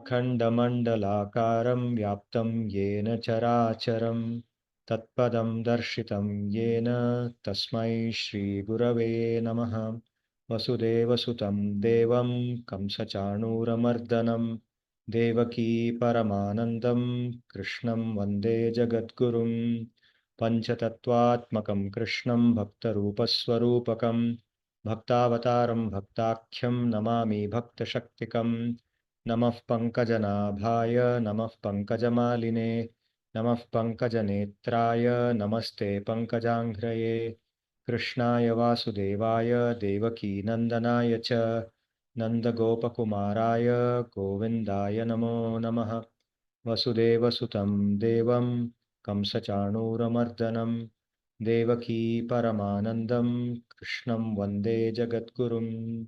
Akhandamandalakaram vyaptam yena characharam tatpadam darshitam yena tasmai Shri Gurave Namaha. Vasudeva sutam devam kamsachanuramardanam devaki paramanandam krishnam vande jagadgurum panchatattvatmakam krishnam bhaktarupaswarupakam bhaktavataram bhaktaख्यम namami bhaktashaktikam नमः पंकजनाभाय नमः पंकजमालिने नमः पंकजनेत्राय नमस्ते पंकजाङ्घ्रये कृष्णाय वासुदेवाय देवकी नन्दनाय च नन्दगोपकुमाराय गोविन्दाय नमो नमः वसुदेवसुतं देवं कंसचाणूरमर्दनं देवकी परमानन्दं कृष्णं वन्दे जगद्गुरुम्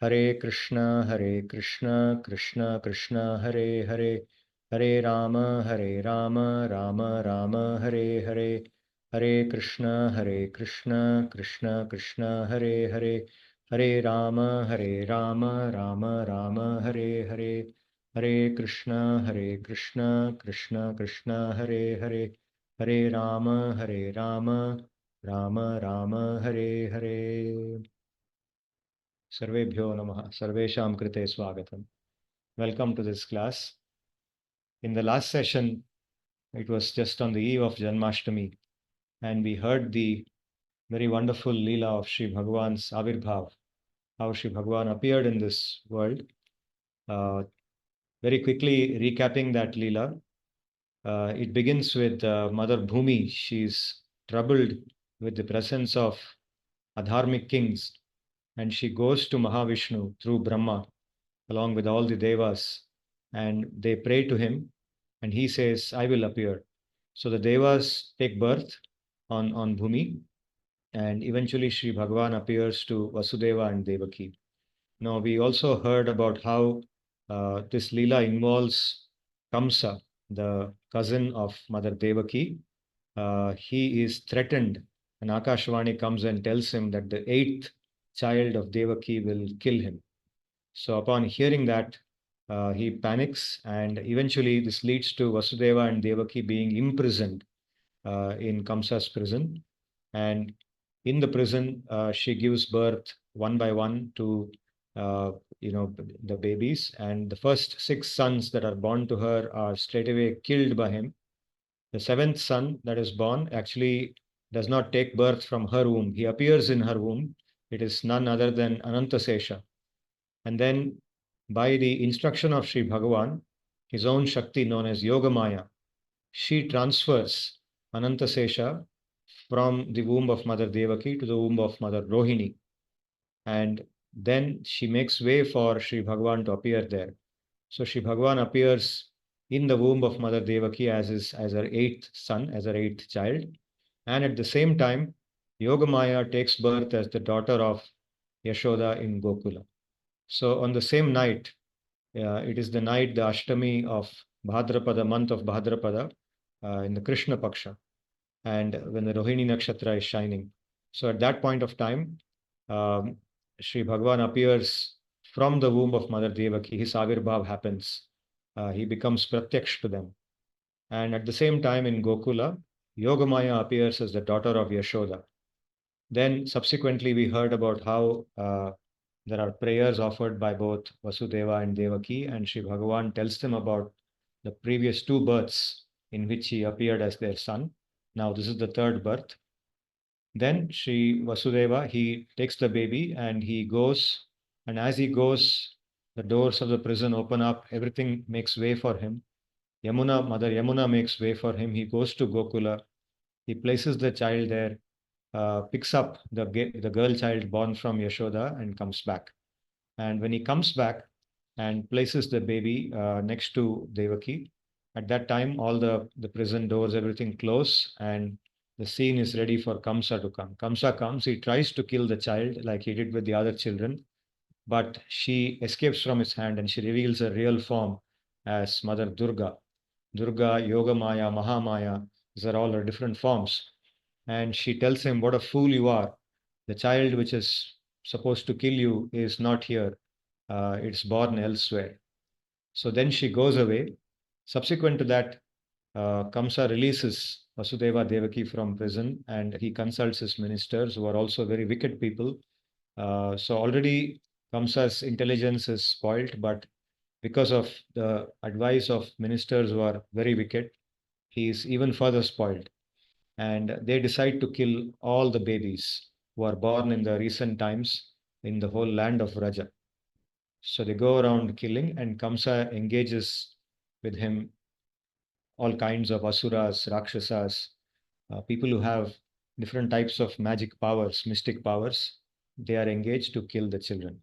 हरे Krishna Krishna Krishna Hare Hare Hare Ram Ram Ram Hare Hare Hare Krishna Krishna Krishna Hare Hare Hare Ram Ram Ram Hare Hare Hare Krishna Krishna Krishna Hare Hare Hare Ram Ram Ram Hare Hare Sarvebhyo Namaha, Sarvesham Krite Swagatam. Welcome to this class. In the last session, it was just on the eve of Janmashtami, and we heard the very wonderful Leela of Sri Bhagavan's Avirbhav, how Sri Bhagavan appeared in this world. Very quickly recapping that Leela, it begins with Mother Bhumi. She's troubled with the presence of adharmic kings, and she goes to Mahavishnu through Brahma along with all the devas, and they pray to him, and he says, I will appear. So the devas take birth on Bhumi, and eventually Sri Bhagavan appears to Vasudeva and Devaki. Now we also heard about how this Leela involves Kamsa, the cousin of Mother Devaki. He is threatened, and Akashvani comes and tells him that the 8th child of Devaki will kill him. So upon hearing that, he panics, and eventually this leads to Vasudeva and Devaki being imprisoned in Kamsa's prison. And in the prison, she gives birth one by one to the babies, and the first 6 sons that are born to her are straightaway killed by him. The 7th son that is born actually does not take birth from her womb. He appears in her womb. It is none other than Anantasesha. And then by the instruction of Sri Bhagavan, his own Shakti known as Yogamaya, she transfers Anantasesha from the womb of Mother Devaki to the womb of Mother Rohini. And then she makes way for Sri Bhagavan to appear there. So Sri Bhagavan appears in the womb of Mother Devaki as her 8th son, as her 8th child. And at the same time, Yogamaya takes birth as the daughter of Yashoda in Gokula. So on the same night, it is the night, the Ashtami of Bhadrapada, month of Bhadrapada, in the Krishna Paksha, and when the Rohini Nakshatra is shining. So at that point of time, Sri Bhagavan appears from the womb of Mother Devaki. His Avirbhav happens. He becomes Pratyaksh to them. And at the same time in Gokula, Yogamaya appears as the daughter of Yashoda. Then subsequently we heard about how there are prayers offered by both Vasudeva and Devaki, and Sri Bhagavan tells them about the previous 2 births in which he appeared as their son. Now this is the 3rd birth. Then Sri Vasudeva, he takes the baby and he goes, and as he goes, the doors of the prison open up, everything makes way for him. Mother Yamuna makes way for him. He goes to Gokula, he places the child there, picks up the girl child born from Yashoda and comes back. And when he comes back and places the baby next to Devaki, at that time all the prison doors, everything close, and the scene is ready for Kamsa to come. Kamsa comes, he tries to kill the child like he did with the other children, but she escapes from his hand and she reveals her real form as Mother Durga. Durga, Yogamaya, Mahamaya, these are all her different forms. And she tells him, what a fool you are. The child which is supposed to kill you is not here. It's born elsewhere. So then she goes away. Subsequent to that, Kamsa releases Vasudeva Devaki from prison, and he consults his ministers, who are also very wicked people. So already Kamsa's intelligence is spoilt, but because of the advice of ministers who are very wicked, he is even further spoiled. And they decide to kill all the babies who are born in the recent times in the whole land of Vraja. So they go around killing, and Kamsa engages with him all kinds of asuras, rakshasas, people who have different types of magic powers, mystic powers. They are engaged to kill the children.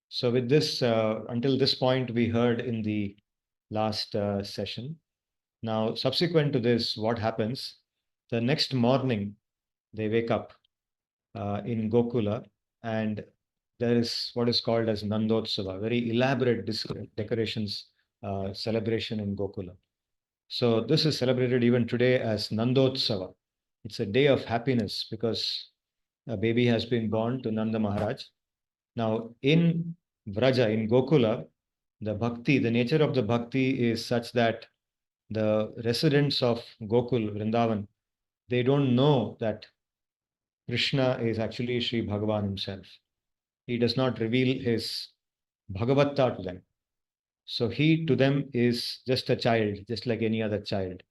So with this, until this point, we heard in the last session. Now, subsequent to this, what happens? The next morning, they wake up in Gokula, and there is what is called as Nandotsava, very elaborate decorations celebration in Gokula. So this is celebrated even today as Nandotsava. It's a day of happiness because a baby has been born to Nanda Maharaj. Now in Vraja, in Gokula, the bhakti, the nature of the bhakti is such that the residents of Gokul, Vrindavan, they don't know that Krishna is actually Sri Bhagavan himself. He does not reveal his Bhagavata to them. So he to them is just a child, just like any other child.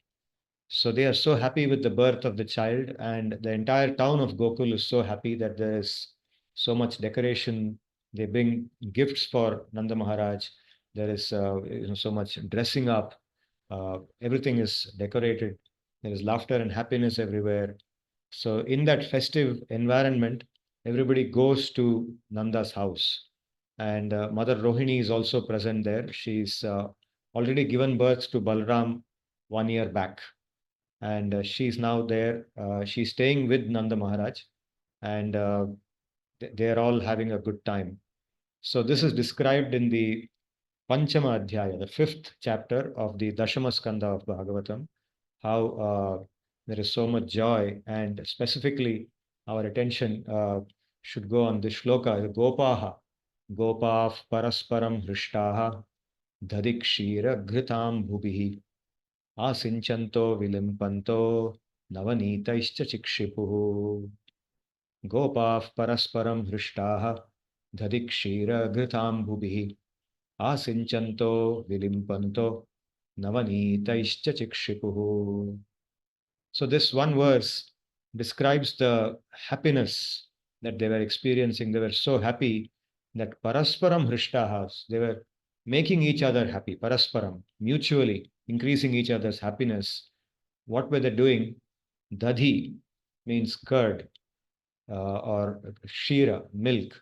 So they are so happy with the birth of the child, and the entire town of Gokul is so happy that there is so much decoration. They bring gifts for Nanda Maharaj. There is so much dressing up. Everything is decorated. There is laughter and happiness everywhere. So in that festive environment, everybody goes to Nanda's house. And Mother Rohini is also present there. She's already given birth to Balram 1 year back. And she's now there. She's staying with Nanda Maharaj. And they're all having a good time. So this is described in the Panchama Adhyaya, the 5th chapter of the Dashama Skandha of Bhagavatam, how there is so much joy, and specifically our attention should go on this shloka, Gopaha, Gopaf Parasparam Hrishtaha, Dhadikshira Ghritam Bhubihi, Asinchanto Vilimpanto, Navanitaischa Chikshipuhu, Gopaf Parasparam Hrishtaha, Dhadikshira Ghritam Bhubihi, Asinchanto Vilimpanto, Navanitaischa Chikshipuhu. So this one verse describes the happiness that they were experiencing. They were so happy that parasparam hrishtaha, they were making each other happy, parasparam, mutually increasing each other's happiness. What were they doing? Dadhi means curd or shira, milk.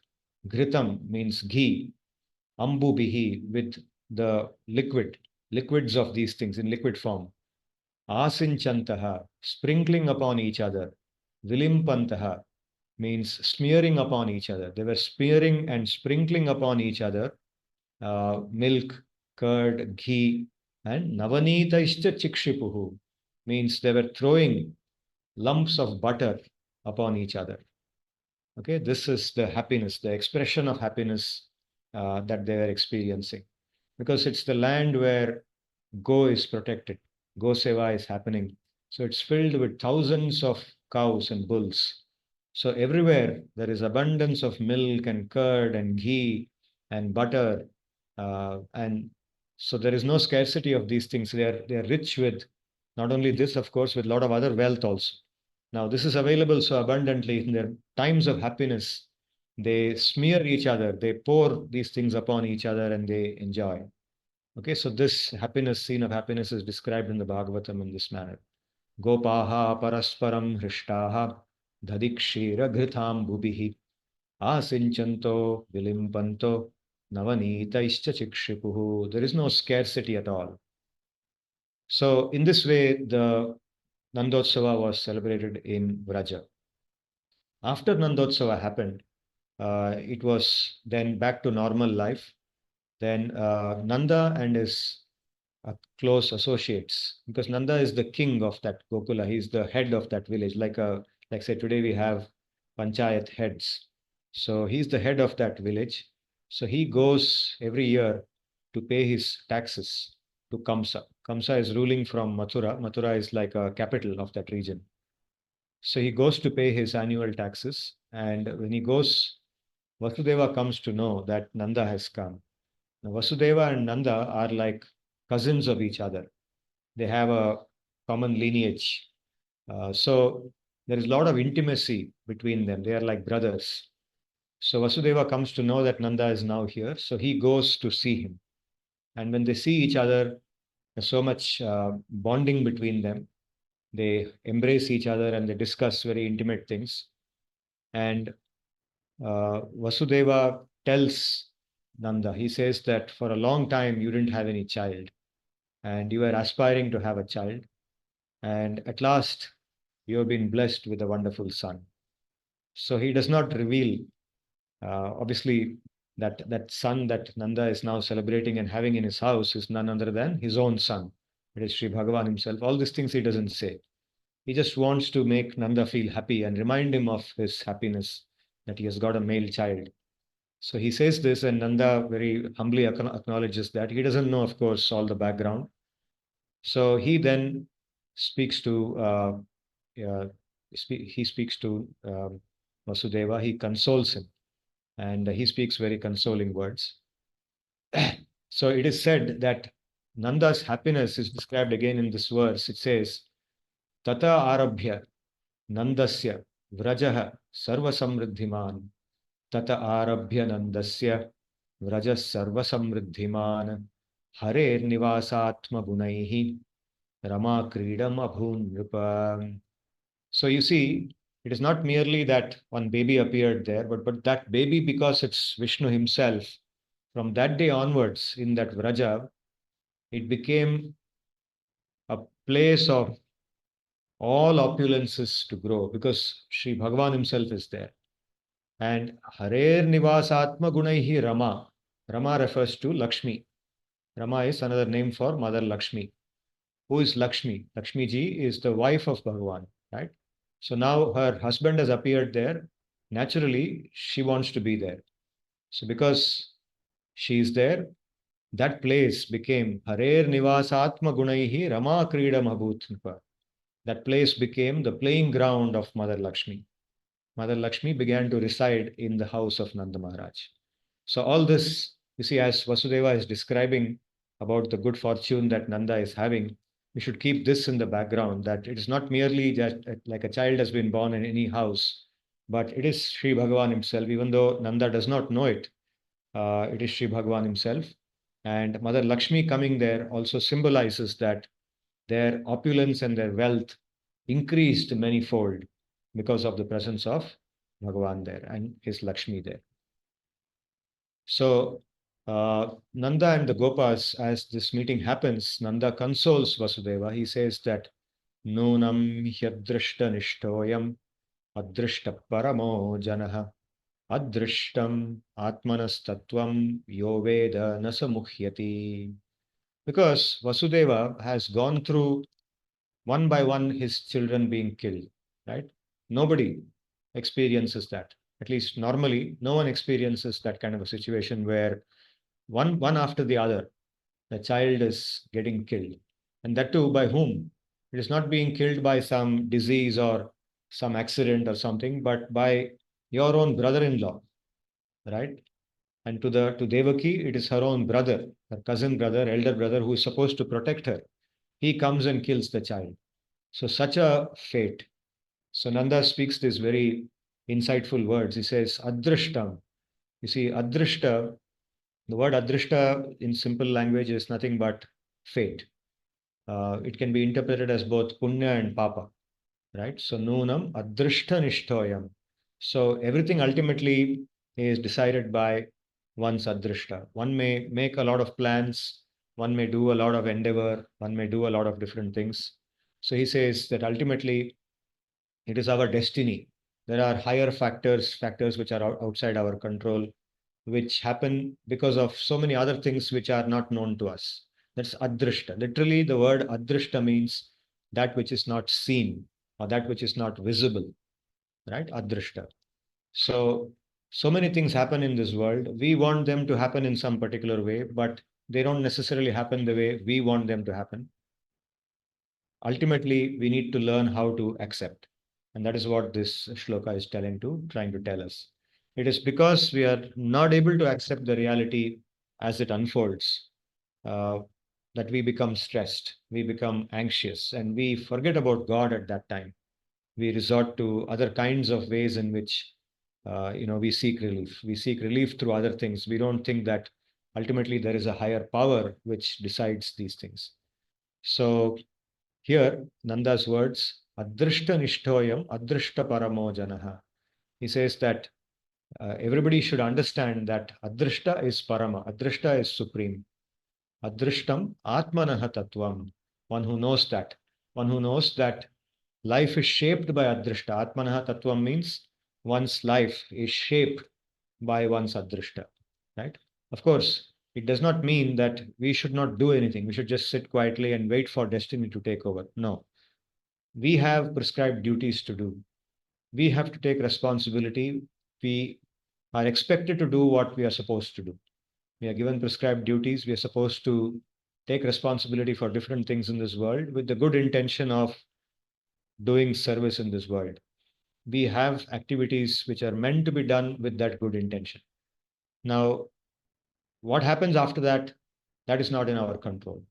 Ghritam means ghee. Ambubihi, with the liquids of these things in liquid form. Asinchantaha, sprinkling upon each other. Vilimpantaha means smearing upon each other. They were smearing and sprinkling upon each other milk, curd, ghee, and navanitaishcha chikshipuhu means they were throwing lumps of butter upon each other. Okay, this is the happiness, the expression of happiness that they were experiencing, because it's the land where Go is protected. Go Seva is happening. So it's filled with thousands of cows and bulls. So everywhere there is abundance of milk and curd and ghee and butter. And so there is no scarcity of these things. They are rich with not only this, of course, with a lot of other wealth also. Now, this is available so abundantly in their times of happiness. They smear each other, they pour these things upon each other, and they enjoy. Okay, so this happiness, scene of happiness, is described in the Bhagavatam in this manner. Gopaha parasparam hrishtaha dhadikshira ghritam bhubihi asinchanto vilimpanto navanitaischa chikshipuhu. There is no scarcity at all. So in this way, the Nandotsava was celebrated in Vraja. After Nandotsava happened, it was then back to normal life. Then Nanda and his close associates, because Nanda is the king of that Gokula. He's the head of that village. Like say today we have panchayat heads. So he's the head of that village. So he goes every year to pay his taxes to Kamsa. Kamsa is ruling from Mathura. Mathura is like a capital of that region. So he goes to pay his annual taxes. And when he goes, Vasudeva comes to know that Nanda has come. Now, Vasudeva and Nanda are like cousins of each other. They have a common lineage. So there is a lot of intimacy between them. They are like brothers. So Vasudeva comes to know that Nanda is now here. So he goes to see him. And when they see each other, there's so much bonding between them. They embrace each other and they discuss very intimate things. And Vasudeva tells Nanda, he says that for a long time you didn't have any child and you were aspiring to have a child. And at last you have been blessed with a wonderful son. So he does not reveal, obviously, that son that Nanda is now celebrating and having in his house is none other than his own son. It is Sri Bhagavan himself. All these things he doesn't say. He just wants to make Nanda feel happy and remind him of his happiness that he has got a male child. So he says this, and Nanda very humbly acknowledges that. He doesn't know, of course, all the background. So he then speaks to he speaks to Vasudeva. He consoles him, and he speaks very consoling words. So it is said that Nanda's happiness is described again in this verse. It says, "Tata arabhya Nandasya vrajaha sarva samriddhiman." Tata arabhya Nandasya vrajas sarva samriddhiman. Hare nivasatma gunaihi Rama Kridam Abhun Nripa. So you see, it is not merely that one baby appeared there, but that baby, because it's Vishnu himself, from that day onwards in that Vraja, it became a place of all opulences to grow because Sri Bhagavan himself is there. And Harer Nivasatma Gunaihi Rama. Rama refers to Lakshmi. Rama is another name for Mother Lakshmi. Who is Lakshmi? Lakshmi ji is the wife of Bhagavan, right? So now her husband has appeared there. Naturally, she wants to be there. So because she is there, that place became Harer Nivasatma Gunaihi Rama Kridam Abhutnipa. That place became the playing ground of Mother Lakshmi. Mother Lakshmi began to reside in the house of Nanda Maharaj. So all this, you see, as Vasudeva is describing about the good fortune that Nanda is having, we should keep this in the background, that it is not merely just like a child has been born in any house, but it is Sri Bhagavan himself. Even though Nanda does not know it, it is Sri Bhagavan himself. And Mother Lakshmi coming there also symbolizes that their opulence and their wealth increased manyfold because of the presence of Bhagavan there and his Lakshmi there. So Nanda and the Gopas, as this meeting happens, Nanda consoles Vasudeva. He says that Nunam hyadrishta nishtoyam adrishta paramo janaha adrishtam atmanas tattvam yo veda nasamuhyati. Because Vasudeva has gone through one by one his children being killed, right? Nobody experiences that. At least normally, no one experiences that kind of a situation where one after the other, the child is getting killed. And that too, by whom? It is not being killed by some disease or some accident or something, but by your own brother-in-law, right? And to Devaki, it is her own brother, her cousin brother, elder brother, who is supposed to protect her. He comes and kills the child. So such a fate. So Nanda speaks these very insightful words. He says, Adrishtam. You see, Adrishta, the word Adrishta in simple language is nothing but fate. It can be interpreted as both punya and papa, right? So Nunam Adrishta Nishtoyam. So everything ultimately is decided by one's Adrishta. One may make a lot of plans, one may do a lot of endeavor, one may do a lot of different things. So he says that ultimately it is our destiny. There are higher factors which are outside our control, which happen because of so many other things which are not known to us. That's adrishta. Literally, the word adrishta means that which is not seen or that which is not visible, right? Adrishta. So many things happen in this world. We want them to happen in some particular way, but they don't necessarily happen the way we want them to happen. Ultimately, we need to learn how to accept. And that is what this shloka is trying to tell us. It is because we are not able to accept the reality as it unfolds, uh, that we become stressed, we become anxious, and we forget about God at that time. We resort to other kinds of ways in which we seek relief. We seek relief through other things. We don't think that ultimately there is a higher power which decides these things. So here, Nanda's words, Adrishta Nishtoyam, Adrishta Paramo Janaha. He says that everybody should understand that Adrishta is Parama, Adrishta is supreme. Adrishtam Atmanaha Tattvam. One who knows that life is shaped by Adrishta. Atmanaha Tattvam means one's life is shaped by one's Adrishta. Right? Of course, it does not mean that we should not do anything. We should just sit quietly and wait for destiny to take over. No. We have prescribed duties to do. We have to take responsibility. We are expected to do what we are supposed to do. We are given prescribed duties. We are supposed to take responsibility for different things in this world with the good intention of doing service in this world. We have activities which are meant to be done with that good intention. Now, what happens after that, that is not in our control.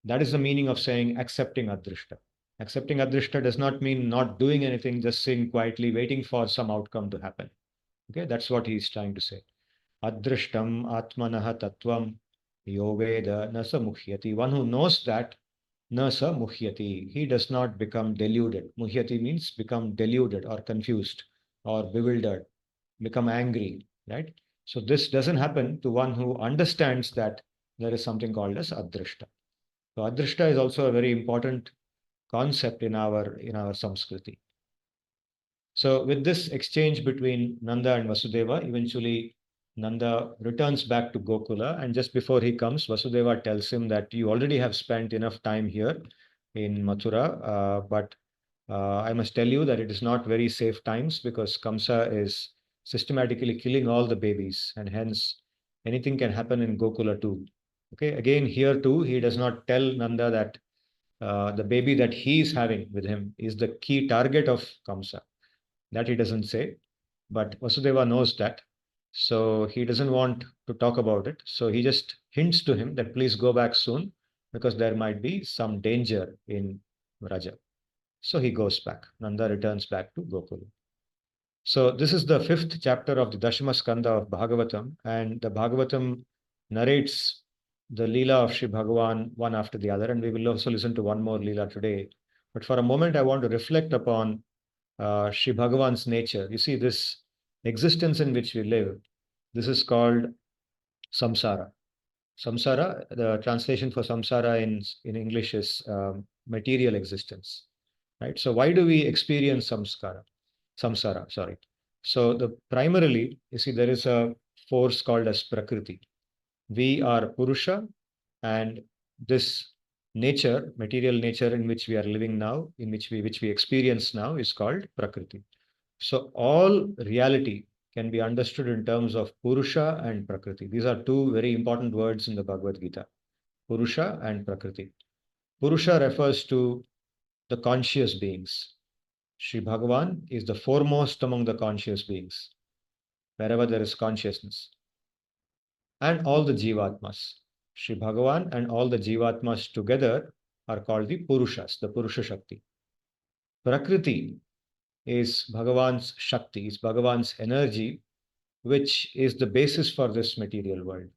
That is the meaning of saying accepting Adrishta. Accepting Adrishta does not mean not doing anything, just sitting quietly, waiting for some outcome to happen. Okay, that's what he's trying to say. Adrishtam Atmanaha Tattvam Yoveda Nasa Mukhyati. One who knows that, Nasa Mukhyati, he does not become deluded. Mukhyati means become deluded or confused or bewildered, become angry, right? So this doesn't happen to one who understands that there is something called as Adrishta. So Adrishta is also a very important concept in our Samskriti. So with this exchange between Nanda and Vasudeva, eventually Nanda returns back to Gokula, and just before he comes, Vasudeva tells him that you already have spent enough time here in Mathura, but I must tell you that it is not very safe times because Kamsa is systematically killing all the babies, and hence anything can happen in Gokula too. Okay, again here too, he does not tell Nanda that the baby that he is having with him is the key target of Kamsa. That he doesn't say, but Vasudeva knows that. So he doesn't want to talk about it. So he just hints to him that please go back soon because there might be some danger in Vraja. So he goes back. Nanda returns back to Gokula. So this is the 5th chapter of the Dashama skandha of Bhagavatam, and the Bhagavatam narrates the Leela of Sri Bhagavan one after the other, and we will also listen to one more Leela today. But for a moment, I want to reflect upon Sri Bhagavan's nature. You see, this existence in which we live, this is called samsara. Samsara, the translation for samsara in English is material existence, right? So why do we experience samsara, sorry. So primarily, you see, there is a force called as Prakriti. We are Purusha, and this nature, material nature in which we are living now, in which we experience now, is called Prakriti. So all reality can be understood in terms of Purusha and Prakriti. These are two very important words in the Bhagavad-Gita, Purusha and Prakriti. Purusha refers to the conscious beings. Sri Bhagavan is the foremost among the conscious beings, wherever there is consciousness. And all the jivatmas. Sri Bhagavan and all the jivatmas together are called the Purushas, the Purusha Shakti. Prakriti is Bhagavan's Shakti, is Bhagavan's energy, which is the basis for this material world.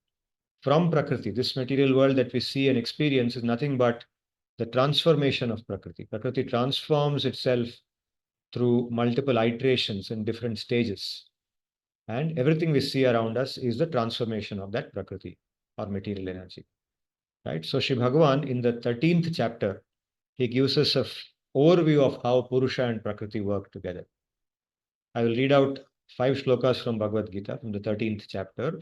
From Prakriti, this material world that we see and experience is nothing but the transformation of Prakriti. Prakriti transforms itself through multiple iterations in different stages. And everything we see around us is the transformation of that Prakriti or material energy. Right? So Sri Bhagavan in the 13th chapter, he gives us an overview of how Purusha and Prakriti work together. I will read out 5 shlokas from Bhagavad Gita from the 13th chapter.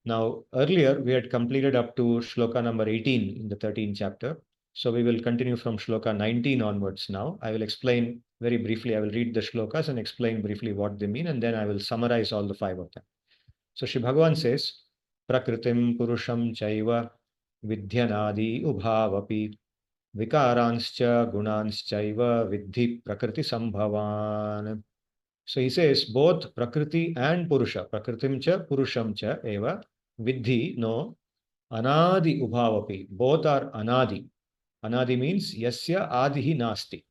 Now, earlier we had completed up to shloka number 18 in the 13th chapter. So we will continue from shloka 19 onwards now. I will explain very briefly. I will read the shlokas and explain briefly what they mean, and then I will summarize all the 5 of them. So Sri Bhagavan says, prakritim purusham chaiva vidhyanadi ubhavapi vikaranscha gunanschaiva vidhi prakriti sambhavan. So he says both prakriti and purusha, prakritim cha purusham cha eva vidhi, no, anadi ubhavapi, both are anadi. Anadi means yasya adihi nasti,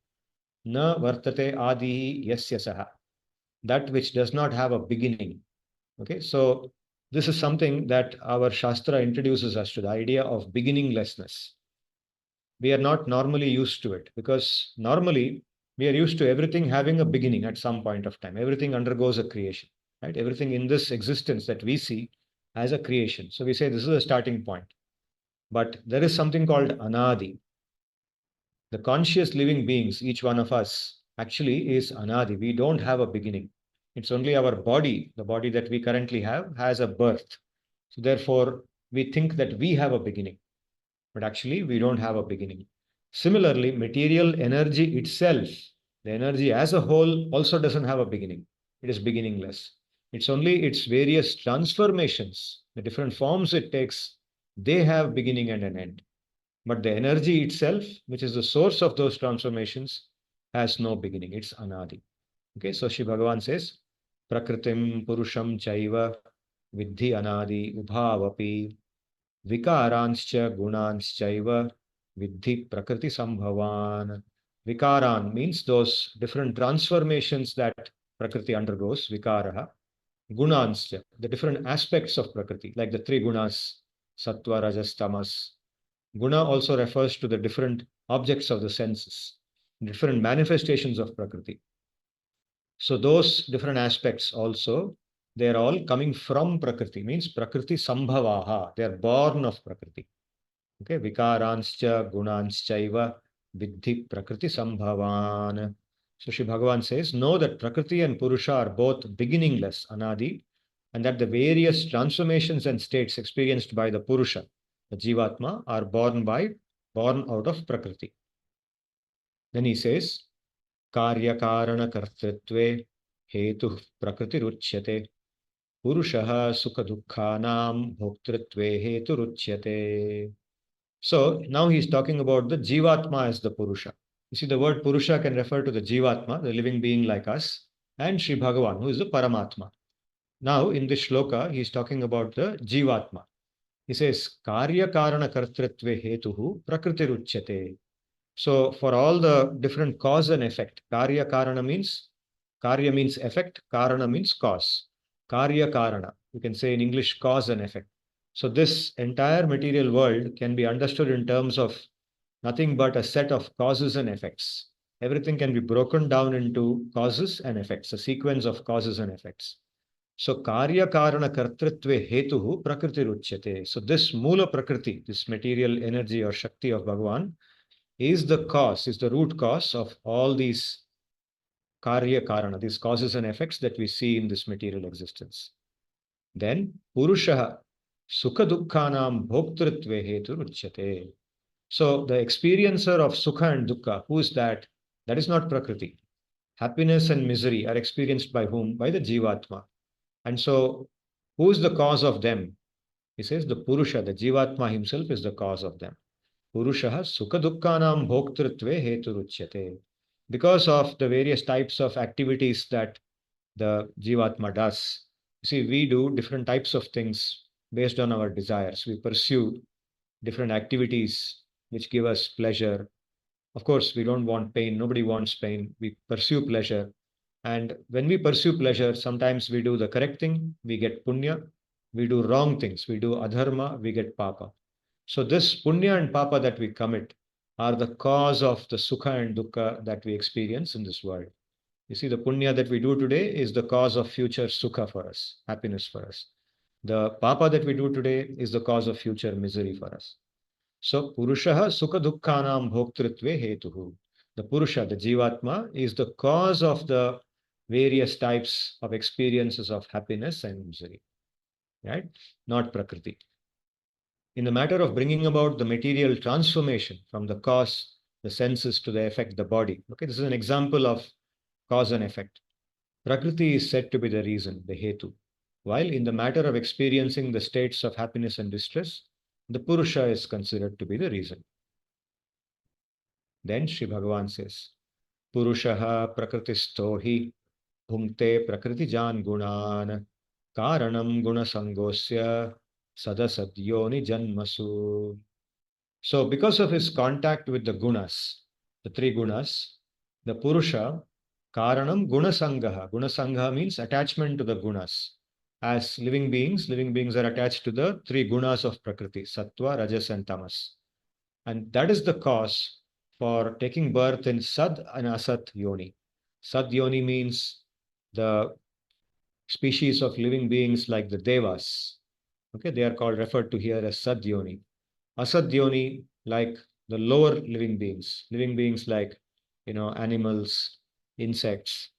na vartate adihi yasya saha, that which does not have a beginning. Okay, so this is something that our Shastra introduces us to, the idea of beginninglessness. We are not normally used to it because normally we are used to everything having a beginning at some point of time. Everything undergoes a creation, right? Everything in this existence that we see as a creation. So we say this is a starting point. But there is something called anadi. The conscious living beings, each one of us, actually is anadi. We don't have a beginning. It's only our body, the body that we currently have, has a birth. So therefore, we think that we have a beginning, but actually we don't have a beginning. Similarly, material energy itself, the energy as a whole, also doesn't have a beginning. It is beginningless. It's only its various transformations, the different forms it takes, they have beginning and an end. But the energy itself, which is the source of those transformations, has no beginning. It's anadi. Okay, so Shri Bhagavan says, Prakritim Purusham Chaiva Vidhi Anadi Ubhavapi Vikaranscha Gunanschaiva Vidhi Prakriti Sambhavan. Vikaran means those different transformations that Prakriti undergoes, Vikaraha. Gunanscha, the different aspects of Prakriti, like the three gunas, Sattva, Rajas, Tamas. Guna also refers to the different objects of the senses, different manifestations of Prakriti. So those different aspects also, they are all coming from Prakriti, means Prakriti Sambhavaha. They are born of Prakriti. Okay, Vikaranscha Gunanschaiva Vidhi Prakriti Sambhavan. So Shri Bhagavan says, know that Prakriti and Purusha are both beginningless, Anadi, and that the various transformations and states experienced by the Purusha, the Jivatma, are born out of Prakriti. Then he says, Karya Karana Kartritve Hetu Prakriti Ruchyate Purushaha Sukha Dukkhanam Bhoktritve Hetu Ruchyate. So now he's talking about the Jivatma as the Purusha. You see, the word Purusha can refer to the Jivatma, the living being like us, and Sri Bhagavan, who is the Paramatma. Now, in this shloka, he's talking about the Jivatma. He says, Karya Karana Kartritve Hetuhu Prakriti Ruchyate. So, for all the different cause and effect, Karya Karana means, Karya means effect, Karana means cause. Karya Karana, you can say in English, cause and effect. So this entire material world can be understood in terms of nothing but a set of causes and effects. Everything can be broken down into causes and effects, a sequence of causes and effects. So Karya Karana Kartritve Hetuhu Prakriti Ruchyate. So this Mula Prakriti, this material energy or Shakti of Bhagavan, is the cause, is the root cause of all these Karya Karana, these causes and effects that we see in this material existence. Then Purusha Sukha Dukkhanam Bhoktritve Hetu Ruchyate. So the experiencer of Sukha and Dukkha, who is that? That is not Prakriti. Happiness and misery are experienced by whom? By the Jivatma. And so who is the cause of them? He says the Purusha, the Jivatma himself is the cause of them. Purushaha Sukha Dukkhanam Bhoktritve Hetu Ruchyate. Because of the various types of activities that the Jivatma does. You see, we do different types of things based on our desires. We pursue different activities which give us pleasure. Of course, we don't want pain. Nobody wants pain. We pursue pleasure. And when we pursue pleasure, sometimes we do the correct thing, we get punya. We do wrong things, we do adharma, we get papa. So this punya and papa that we commit are the cause of the sukha and dukkha that we experience in this world. You see, the punya that we do today is the cause of future sukha for us, happiness for us. The papa that we do today is the cause of future misery for us. So, Purushaha Sukha Dukkhanam Bhoktritve Hetuhu. The Purusha, the Jivatma, is the cause of the various types of experiences of happiness and misery, right? Not Prakriti. In the matter of bringing about the material transformation from the cause, the senses, to the effect, the body. Okay, this is an example of cause and effect. Prakriti is said to be the reason, the Hetu. while in the matter of experiencing the states of happiness and distress, the Purusha is considered to be the reason. Then Sri Bhagavan says, Purushaha prakritisto hi bhunkte prakritijan gunan karanam gunasangosya sadasadyoni janmasu. So, because of his contact with the gunas, the three gunas, the Purusha, Karanam Gunasangaha. Gunasangaha means attachment to the gunas. As living beings are attached to the three gunas of Prakriti, Sattva, Rajas, and Tamas. And that is the cause for taking birth in Sad and Asat Yoni. Sad Yoni means the species of living beings like the Devas. Okay, they are called, referred to here as Sad Yoni. Asadyoni, like the lower living beings like, animals, insects,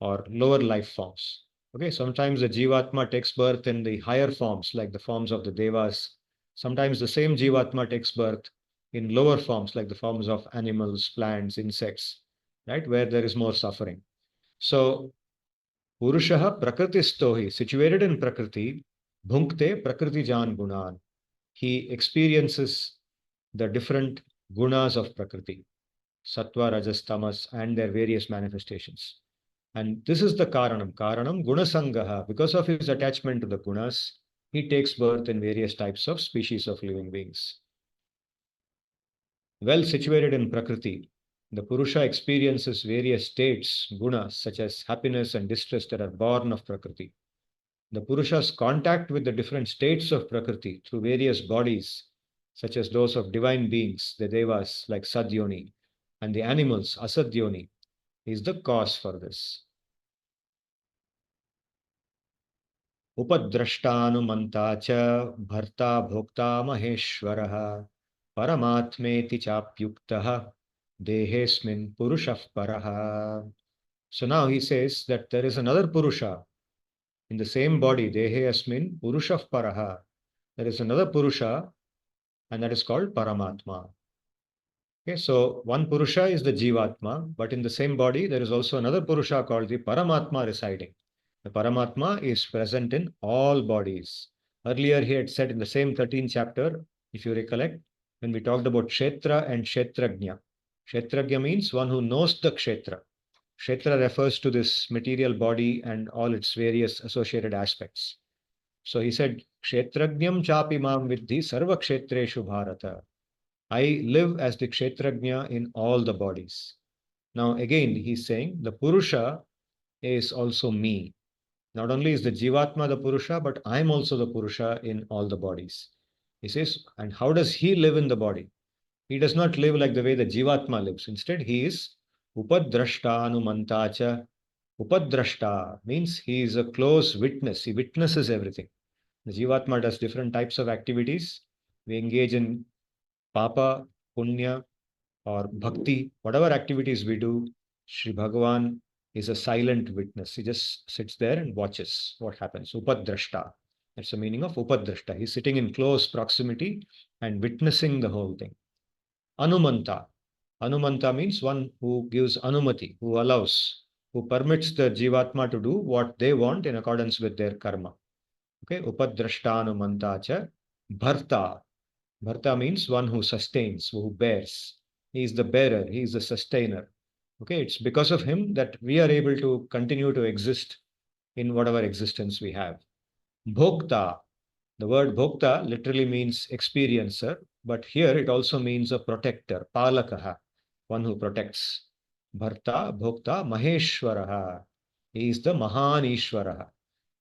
or lower life forms. Okay, sometimes the Jivatma takes birth in the higher forms, like the forms of the Devas. Sometimes the same Jivatma takes birth in lower forms, like the forms of animals, plants, insects, right, where there is more suffering. So, Purushaha Prakritistohi, situated in Prakriti, Bhunkte Prakriti Jan Gunan. He experiences the different gunas of Prakriti, Sattva, Rajas, Tamas, and their various manifestations. And this is the Karanam. Karanam Gunasangaha. Because of his attachment to the gunas, he takes birth in various types of species of living beings. Well situated in Prakriti, the Purusha experiences various states, gunas, such as happiness and distress that are born of Prakriti. The Purusha's contact with the different states of Prakriti through various bodies, such as those of divine beings, the Devas like Sadyoni, and the animals, Asadyoni, is the cause for this. Upadrashtanumanta cha bharta bhokta maheshwaraha paramatmeti chapyuktaha dehesmin purushah paraha. So now he says that there is another Purusha in the same body, dehe asmin purushah paraha. There is another Purusha, and that is called Paramatma. Okay, so one Purusha is the Jivatma, but in the same body, there is also another Purusha called the Paramatma residing. The Paramatma is present in all bodies. Earlier, he had said in the same 13th chapter, if you recollect, when we talked about Kshetra and Kshetrajna. Kshetrajna means one who knows the Kshetra. Kshetra refers to this material body and all its various associated aspects. So he said, Kshetrajnam chapi mam vidhi sarva kshetreshu bharata. I live as the Kshetrajna in all the bodies. Now again, he's saying the Purusha is also me. Not only is the Jivatma the Purusha, but I'm also the Purusha in all the bodies. He says, and how does he live in the body? He does not live like the way the Jivatma lives. Instead, he is Upadrashta Anumantacha. Upadrashta means he is a close witness. He witnesses everything. The Jivatma does different types of activities. We engage in papa, punya, or bhakti, whatever activities we do, Sri Bhagavan is a silent witness. He just sits there and watches what happens. Upadrashta. That's the meaning of Upadrashta. He's sitting in close proximity and witnessing the whole thing. Anumanta. Anumanta means one who gives anumati, who allows, who permits the Jivatma to do what they want in accordance with their karma. Okay, Upadrashta Anumanta cha Bharta. Bharta means one who sustains, who bears. He is the bearer, he is the sustainer. Okay, it's because of him that we are able to continue to exist in whatever existence we have. Bhokta. The word bhokta literally means experiencer, but here it also means a protector, palakaha, one who protects. Bharta, bhokta, maheshwaraha. He is the Mahan Ishwaraha.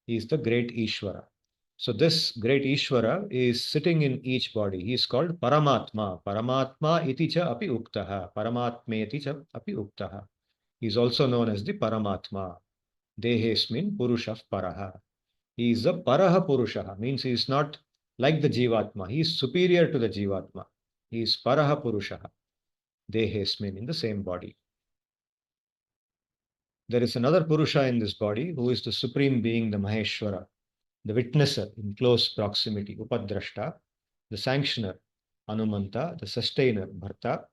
He is the great Ishvara. So this great Ishvara is sitting in each body. He is called Paramatma. Paramatma iti cha api uktaha. Paramatmeti cha api uktaha. He is also known as the Paramatma. Dehesmin Purushav Paraha. He is the Paraha Purushaha. Means he is not like the Jivatma. He is superior to the Jivatma. He is Paraha Purushaha. Dehesmin, in the same body. There is another Purusha in this body who is the Supreme Being, the Maheshwara, the witnesser in close proximity, Upadrashta, the sanctioner, Anumanta, the sustainer, Bharta,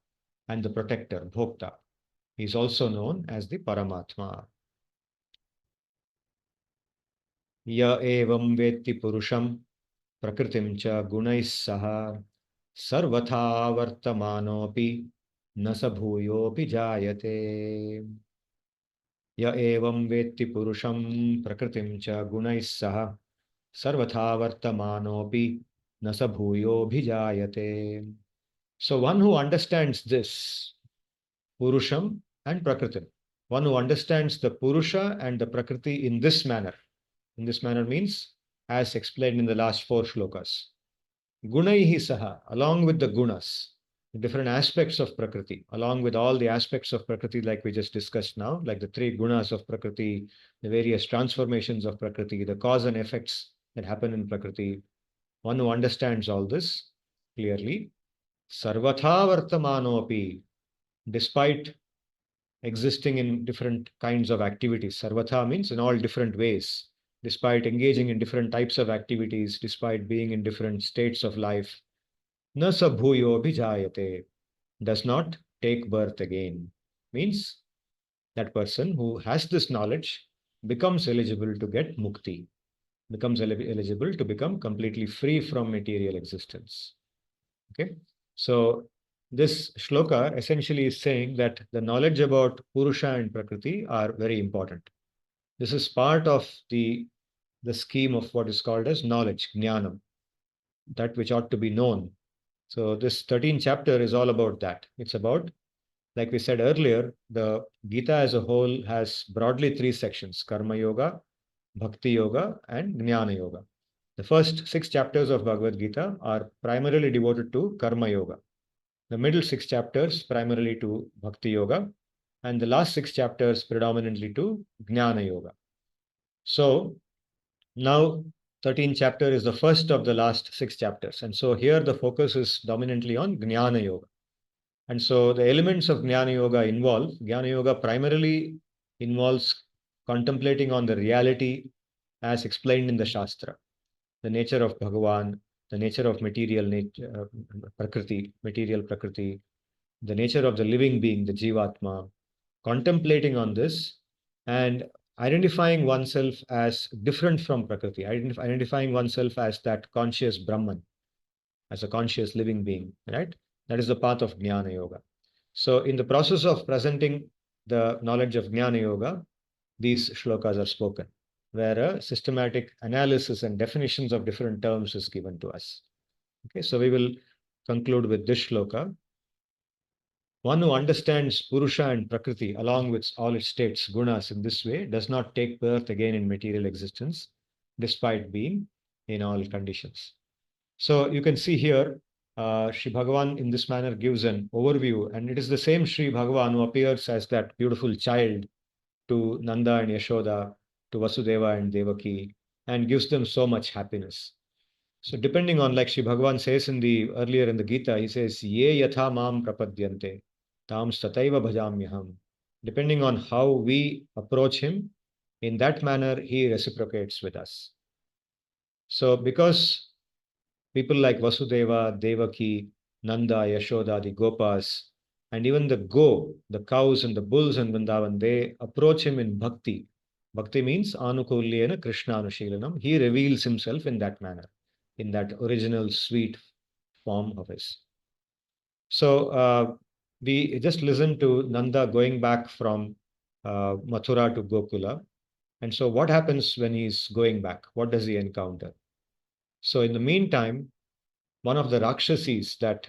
and the protector, Bhokta. He is also known as the Paramatma. Ya evam vetti purusham prakritim cha gunais saha sarvatha vartamanopi nasa bhuyopi jayate. Ya evam vetti purusham prakritim cha gunais saha sarvatha vartamanopi nasa bhuyopi jayate. So one who understands this, Purusham and Prakritim, one who understands the Purusha and the Prakriti in this manner. In this manner means, as explained in the last four shlokas. Gunaihi saha, along with the gunas, the different aspects of Prakriti, along with all the aspects of Prakriti like we just discussed now, like the three gunas of Prakriti, the various transformations of Prakriti, the cause and effects that happen in Prakriti. One who understands all this clearly, Sarvatha Vartamanopi, despite existing in different kinds of activities. Sarvatha means in all different ways, despite engaging in different types of activities, despite being in different states of life. Na sabhuyo bhijayate, does not take birth again. Means that person who has this knowledge becomes eligible to get mukti, becomes eligible to become completely free from material existence. Okay, so this shloka essentially is saying that the knowledge about Purusha and Prakriti are very important. This is part of the scheme of what is called as knowledge, jnanam, that which ought to be known. So this 13th chapter is all about that. It's about, like we said earlier, the Gita as a whole has broadly three sections: Karma Yoga, Bhakti Yoga, and Jnana Yoga. The first six chapters of Bhagavad Gita are primarily devoted to Karma Yoga. The middle six chapters primarily to Bhakti Yoga, and the last six chapters predominantly to Jnana Yoga. So now 13th chapter is the first of the last six chapters. And so here the focus is dominantly on Jnana Yoga. And so the elements of Jnana Yoga involve, Jnana Yoga primarily involves contemplating on the reality as explained in the Shastra, the nature of Bhagavan, the nature of material nature, Prakriti, material Prakriti, the nature of the living being, the jivatma, contemplating on this and identifying oneself as different from Prakriti, identifying oneself as that conscious Brahman, as a conscious living being, right? That is the path of Jnana Yoga. So, in the process of presenting the knowledge of Jnana Yoga, these shlokas are spoken, where a systematic analysis and definitions of different terms is given to us. Okay, so we will conclude with this shloka. One who understands Purusha and Prakriti along with all its states, gunas, in this way does not take birth again in material existence, despite being in all conditions. So you can see here, Sri Bhagavan in this manner gives an overview, and it is the same Sri Bhagavan who appears as that beautiful child to Nanda and Yashoda, to Vasudeva and Devaki, and gives them so much happiness. So depending on, like Sri Bhagavan says in the earlier in the Gita, he says, Ye yatha mam prapadyante, tam stataiva bhajamyaham. Depending on how we approach him, in that manner he reciprocates with us. So because people like Vasudeva, Devaki, Nanda, Yashoda, the Gopas, and even the cows and the bulls in Vrindavan, they approach him in bhakti. Bhakti means anukulyena Krishna anushilanam. He reveals himself in that manner, in that original sweet form of his. So we just listened to Nanda going back from Mathura to Gokula. And so what happens when he's going back? What does he encounter? So in the meantime, one of the Rakshasis that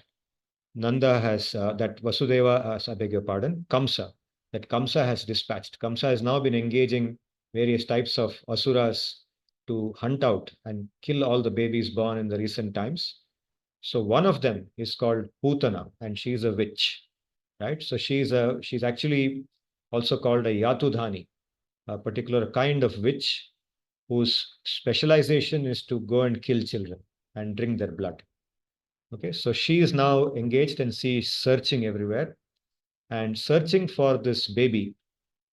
Nanda has, that Vasudeva, I beg your pardon, Kamsa, that Kamsa has dispatched. Kamsa has now been engaging various types of asuras to hunt out and kill all the babies born in the recent times. So one of them is called Putana, and she's a witch, right? So she's actually also called a Yatudhani, a particular kind of witch whose specialization is to go and kill children and drink their blood. Okay, so she is now engaged and she is searching everywhere and searching for this baby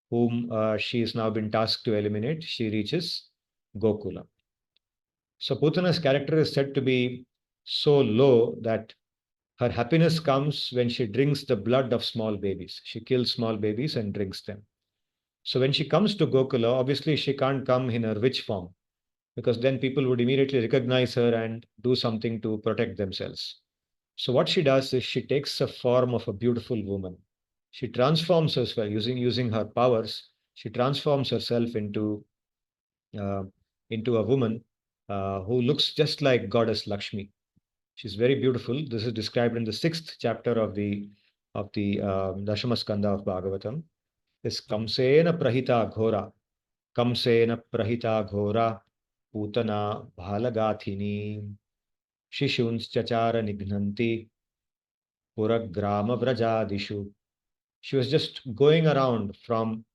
whom she has now been tasked to eliminate. She reaches Gokula. So Putana's character is said to be so low that her happiness comes when she drinks the blood of small babies. She kills small babies and drinks them. So when she comes to Gokula, obviously she can't come in her witch form. because then people would immediately recognize her and do something to protect themselves. So what she does is she takes a form of a beautiful woman. She transforms herself using her powers. She transforms herself uh, into a woman who looks just like goddess Lakshmi. She's very beautiful. This is described in the sixth chapter of the Dashama skandha of Bhagavatam. This Kamsena Prahita Ghora, Kamsena Prahita Ghora, Putana Bhalagathini, Shishuns Chachara Nignanti, Puragrama Vrajadishu. She was just going around from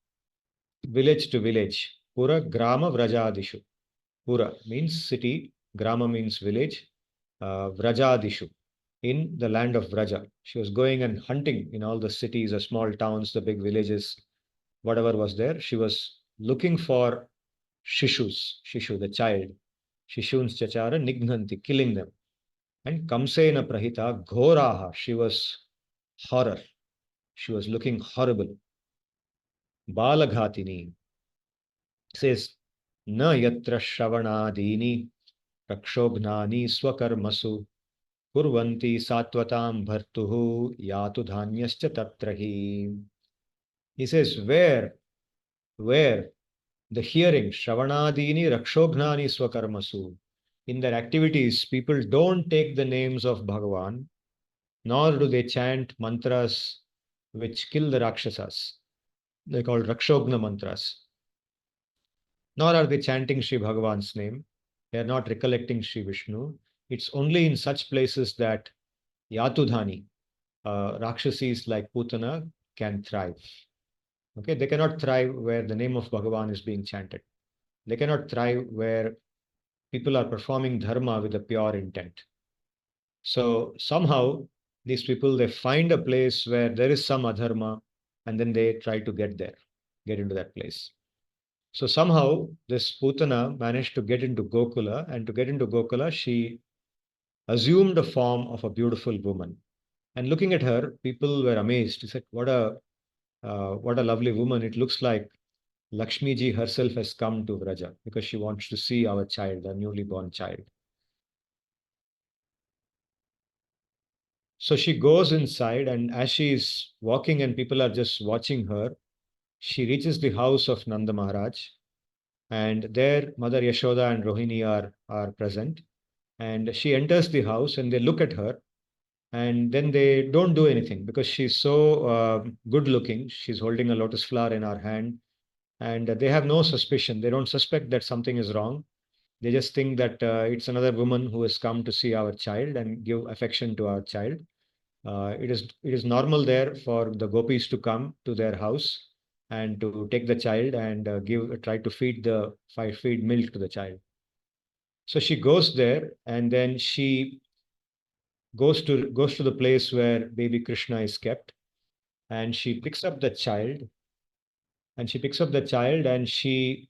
village to village. Puragrama Vrajadishu. Pura means city, Grama means village, Vrajadishu, in the land of Vraja. She was going and hunting in all the cities, the small towns, the big villages, whatever was there. She was looking for Shishu, the child. Shishuns Chachara Nignanti, killing them. And Kamsena Prahita Ghoraha, she was horror. She was looking horrible. Balaghatini says, Na yatra shravanadini rakshobhnani swakarmasu kurvanti satvatam bhartuhu yatu dhanyascha tatrahi. He says, where the hearing, shravanadini rakshobhnani swakarmasu, in their activities, people don't take the names of Bhagavan, nor do they chant mantras which kill the Rakshasas. They're called Rakshogna mantras. Nor are they chanting Sri Bhagavan's name. They are not recollecting Sri Vishnu. It's only in such places that Yatudhani, Rakshasis like Putana, can thrive. Okay, they cannot thrive where the name of Bhagavan is being chanted. They cannot thrive where people are performing dharma with a pure intent. So somehow these people, they find a place where there is some adharma, and then they try to get into that place. So somehow this Putana managed to get into Gokula, and to get into Gokula, she assumed a form of a beautiful woman. And looking at her, people were amazed. He said, what a lovely woman. It looks like Lakshmi ji herself has come to Vraja because she wants to see our child, our newly born child. So she goes inside, and as she is walking and people are just watching her, she reaches the house of Nanda Maharaj, and there Mother Yashoda and Rohini are present. And she enters the house and they look at her, and then they don't do anything because she's so good looking. She's holding a lotus flower in her hand, and they have no suspicion. They don't suspect that something is wrong. They just think that it's another woman who has come to see our child and give affection to our child. It is normal there for the gopis to come to their house and to take the child and try to feed milk to the child. So she goes there, and then she goes to the place where baby Krishna is kept, and she picks up the child, and she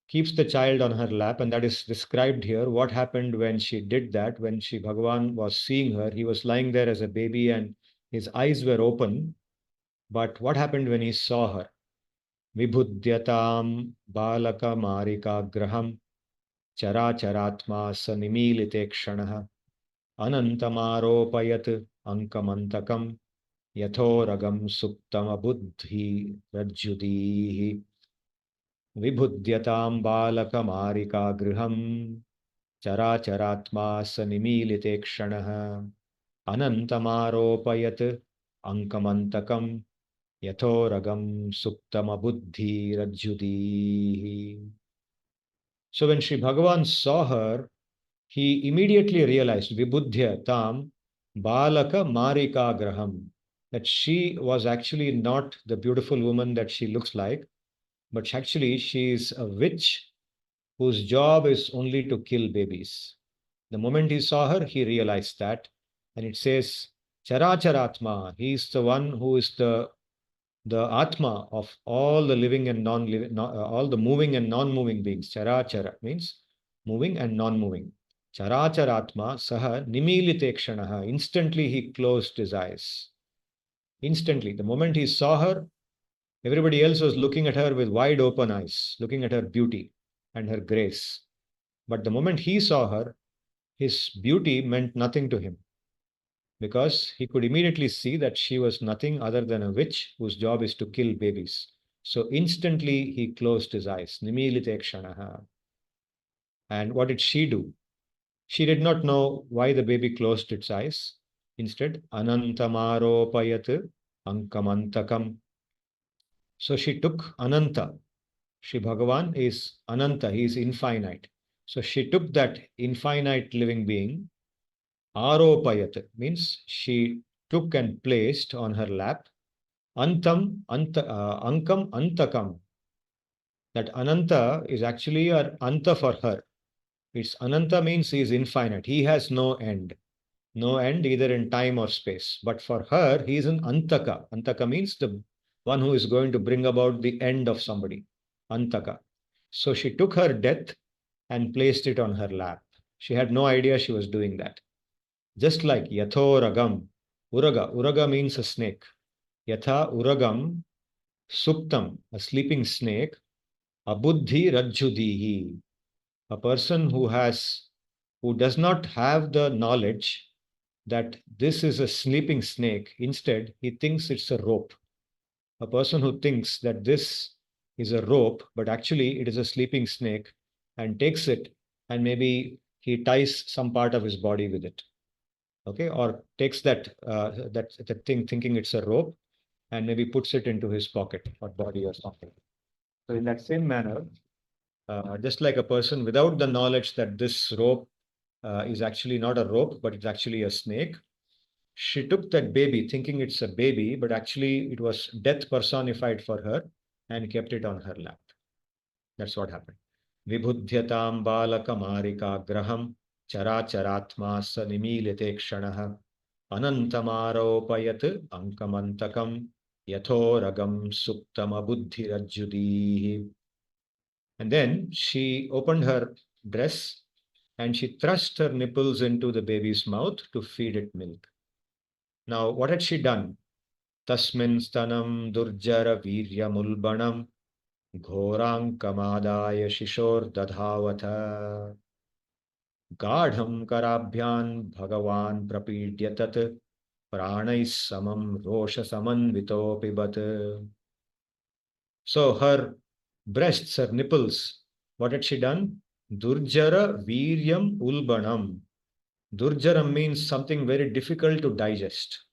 keeps the child on her lap, and that is described here. What happened when she did that? When Shri Bhagavan was seeing her, he was lying there as a baby and his eyes were open. But what happened when he saw her? Vibhudyatam balaka marika graham chara charatma sanimilite kshanaha anantamaropayat ankamantakam yathoragam suptama buddhi rajjudihi. Vibhudyatam balaka marika griham chara charatma sanimilite kshanaha anantamaropayat ankamantakam yathoragam suptama buddhi rajjudihi. So when Sri Bhagavan saw her, he immediately realized Vibudhya tam balaka marika graham, that she was actually not the beautiful woman that she looks like, but actually she is a witch whose job is only to kill babies. The moment he saw her, he realized that. And it says, Characharatma, he is the one who is the Atma of all the living and non-living, all the moving and non-moving beings. Charachara means moving and non-moving. Characharatma saha nimilite kshanaha. Instantly he closed his eyes. Instantly. The moment he saw her, everybody else was looking at her with wide open eyes, looking at her beauty and her grace. But the moment he saw her, his beauty meant nothing to him, because he could immediately see that she was nothing other than a witch whose job is to kill babies. So instantly he closed his eyes. Nimilite kshanaha. And what did she do? She did not know why the baby closed its eyes. Instead, anantamaropayat ankamantakam. So she took Ananta. Shri Bhagavan is Ananta, he is infinite. So she took that infinite living being, Aropayat, means she took and placed on her lap, Ankam Antakam. That Ananta is actually an Anta for her. It's Ananta means he is infinite. He has no end. No end either in time or space. But for her, he is an Antaka. Antaka means the one who is going to bring about the end of somebody. Antaka. So she took her death and placed it on her lap. She had no idea she was doing that. Just like Yatho Ragam, Uraga. Uraga means a snake. Yatha Uragam, Suptam, a sleeping snake. Abuddhi Rajjudihi, a person who does not have the knowledge that this is a sleeping snake. Instead, he thinks it's a rope. A person who thinks that this is a rope, but actually it is a sleeping snake, and takes it and maybe he ties some part of his body with it. Okay, or takes that thing thinking it's a rope and maybe puts it into his pocket or body or something. So in that same manner, just like a person without the knowledge that this rope is actually not a rope, but it's actually a snake, she took that baby thinking it's a baby, but actually it was death personified for her and kept it on her lap. That's what happened. Vibhudhyatam balakamarika graham characharatma sa nimilite kshanah anantamaropayat ankamantakam yathoragam suptama buddhirajjudihi. And then she opened her dress and she thrust her nipples into the baby's mouth to feed it milk. Now, what had she done? Tasmin stanam durjara viryamulbanam ghorankamadaya shishor dadhavata gadham karabhyan bhagavan prapidyatat pranais samam rosha samanvito pibat. So her breasts, her nipples, what had she done? Durjara viryam ulbanam. Durjaram means something very difficult to digest.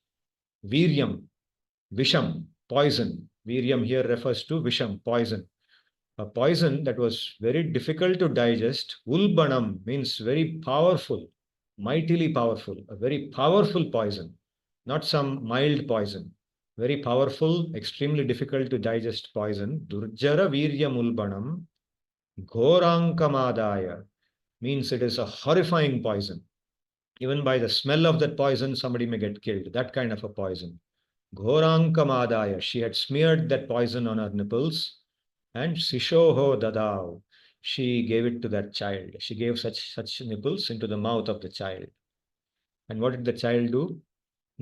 Viryam, Visham, poison. Viryam here refers to Visham, poison. A poison that was very difficult to digest. Ulbanam means very powerful, mightily powerful, a very powerful poison, not some mild poison. Very powerful, extremely difficult to digest poison. Durjara Viryam Ulbanam, Ghorankamadaya means it is a horrifying poison. Even by the smell of that poison, somebody may get killed. That kind of a poison. Ghorankamadaya. She had smeared that poison on her nipples, and Sishoho Dadav. She gave it to that child. She gave such nipples into the mouth of the child. And what did the child do?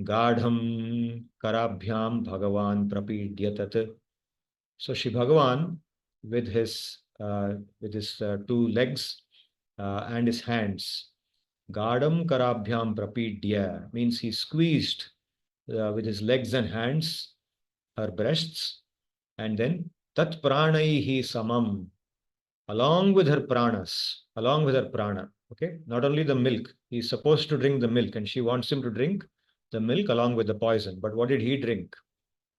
Gadham Karabhyam Bhagavan Prapidyatat. So Shri Bhagavan, with his two legs and his hands, Gadam Karabhyam Prapidya means he squeezed with his legs and hands her breasts, and then Tat Pranaihi Samam, along with her pranas, along with her prana. Okay, not only the milk, he's supposed to drink the milk, and she wants him to drink the milk along with the poison. But what did he drink?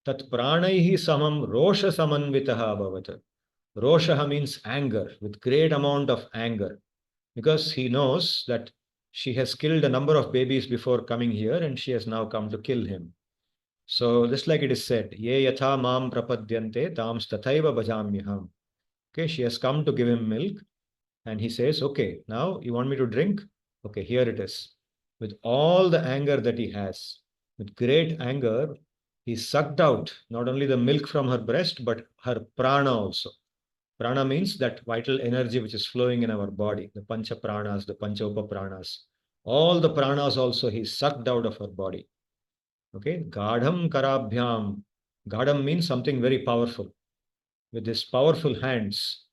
Tat Pranaihi Samam Rosha Samanvitaha Bhavat. Roshaha means anger, with great amount of anger, because he knows that she has killed a number of babies before coming here, and she has now come to kill him. So just like it is said, Ye yatha mam prapadyante tams tathaiva bhajamyaham. Okay, she has come to give him milk, and he says, okay, now you want me to drink? Okay, here it is. With all the anger that he has, with great anger, he sucked out not only the milk from her breast, but her prana also. Prana means that vital energy which is flowing in our body, the pancha pranas, the pancha upapranas. All the pranas also he sucked out of her body. Okay, Gadham Karabhyam. Gadham means something very powerful. With his powerful hands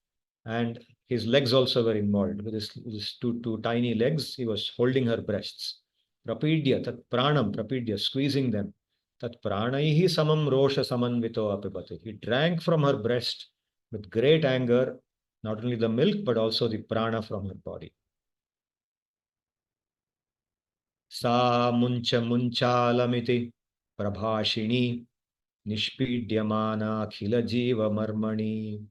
and his legs also were involved. With his two tiny legs, he was holding her breasts. Prapidya, tat pranam, prapidya, squeezing them. Tat pranaihi samam rosha samanvito apipati. He drank from her breast with great anger, not only the milk, but also the prana from her body. Sa muncha munchalamiti prabhashini nishpidyamana khila jiva marmani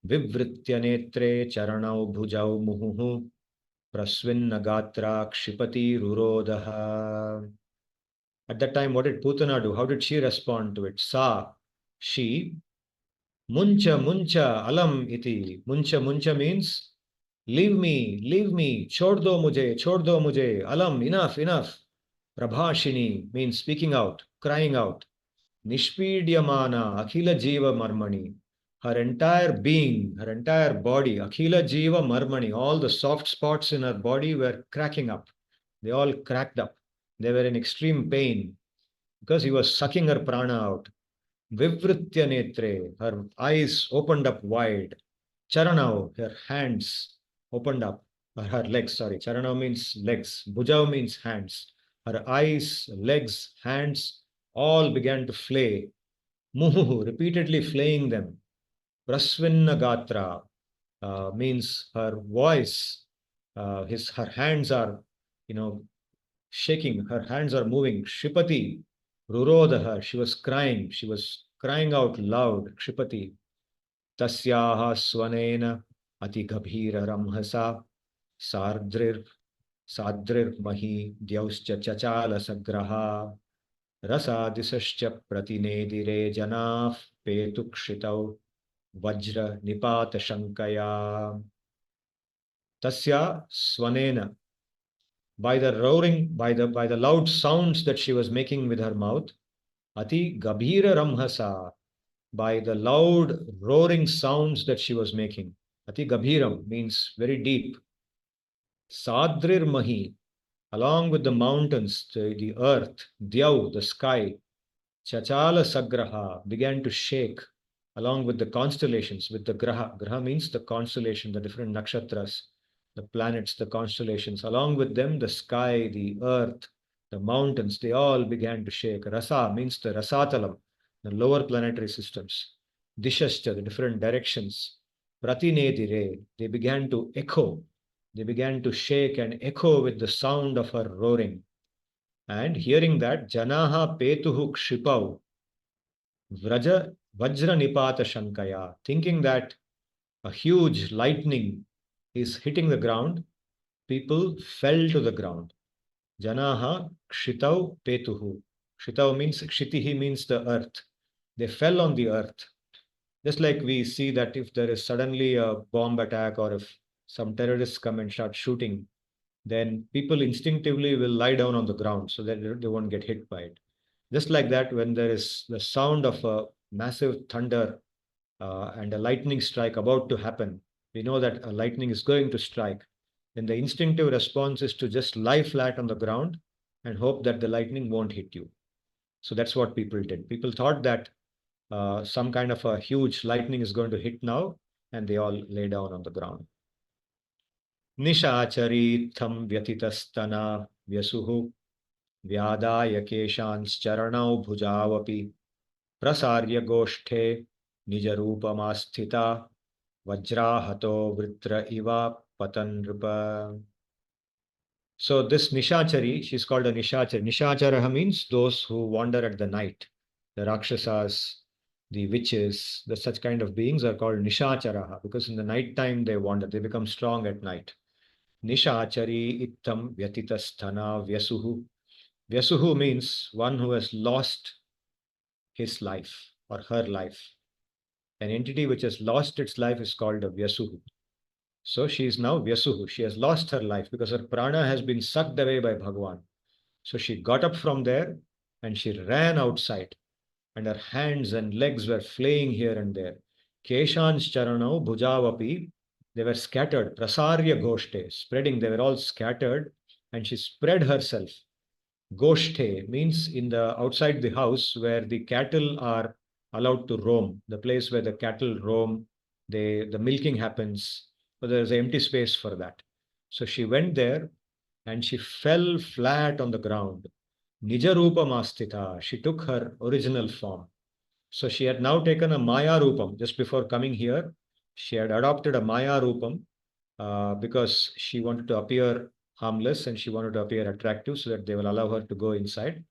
vivritya netre charanau bhujau muhuhu prasvinna gatra kshipati rurodaha. At that time, what did Putana do? How did she respond to it? Sa, she, muncha muncha alam iti. Muncha muncha means leave me, chhod do mujhe, alam, enough, enough. Prabhashini means speaking out, crying out. Nishpidyamana, akhila jiva marmani. Her entire being, her entire body, akhila jiva marmani, all the soft spots in her body were cracking up. They all cracked up. They were in extreme pain because he was sucking her prana out. Vivritya netre, her eyes opened up wide. Charanao, her hands opened up. Her legs, sorry. Charanao means legs. Bhujao means hands. Her eyes, legs, hands all began to flay. Muhu, repeatedly flaying them. Prasvinna gatra means her voice. Her hands are, shaking. Her hands are moving. Shipati, rurodaha. She was crying. She was crying out loud. Shipati. Tasyaha swanena ati gabhira ramhasa sardrir sadrir mahi dyauscha chachala sagraha rasadisascha pratinedire janaf petukshitau vajra nipata shankaya. Tasya swanena, by the roaring, by the loud sounds that she was making with her mouth, ati gabhira ramhasa, by the loud roaring sounds that she was making. Ati gabhiram means very deep. Sadrir mahi, along with the mountains, the earth, Dyav, the sky, Chachala Sagraha began to shake along with the constellations, with the Graha. Graha means the constellation, the different nakshatras, the planets, the constellations. Along with them, the sky, the earth, the mountains, they all began to shake. Rasa means the Rasatalam, the lower planetary systems. Dishascha, the different directions. Pratinedire, they began to echo. They began to shake and echo with the sound of her roaring. And hearing that, Janaha Petuhu Kshipau, Vajra Nipata Shankaya, thinking that a huge lightning is hitting the ground, people fell to the ground. Janaha Kshitau Petuhu. Kshitau means, Kshitihi means the earth. They fell on the earth. Just like we see that if there is suddenly a bomb attack or if some terrorists come and start shooting, then people instinctively will lie down on the ground so that they won't get hit by it. Just like that, when there is the sound of a massive thunder and a lightning strike about to happen, we know that a lightning is going to strike. Then the instinctive response is to just lie flat on the ground and hope that the lightning won't hit you. So that's what people did. People thought that some kind of a huge lightning is going to hit now, and they all lay down on the ground. Nishacharitam vyatitastana vyasuhu vyadaya keshanscharanau bhujavapi prasarya goshthe nijarupamastita vajrahato vritra iva patanrupa. So this Nishachari, she's called a Nishachari. Nishacharaha means those who wander at the night. The Rakshasas, the witches, the such kind of beings are called Nishacharaha because in the night time they wander, they become strong at night. Nishachari ittam vyatitasthana vyasuhu. Vyasuhu means one who has lost his life or her life. An entity which has lost its life is called a vyasuhu. So she is now vyasuhu. She has lost her life because her prana has been sucked away by Bhagavan. So she got up from there and she ran outside. And her hands and legs were flaying here and there. Keshan's charanau bhujavapi, they were scattered. Prasarya goshte, spreading, they were all scattered. And she spread herself. Goshte means in the outside the house where the cattle are allowed to roam, the place where the cattle roam, the milking happens. but there is an empty space for that. So she went there and she fell flat on the ground. Nija Rupa Mastita, she took her original form. So she had now taken a Maya Rupam. Just before coming here, she had adopted a Maya Rupam because she wanted to appear harmless and she wanted to appear attractive so that they will allow her to go inside.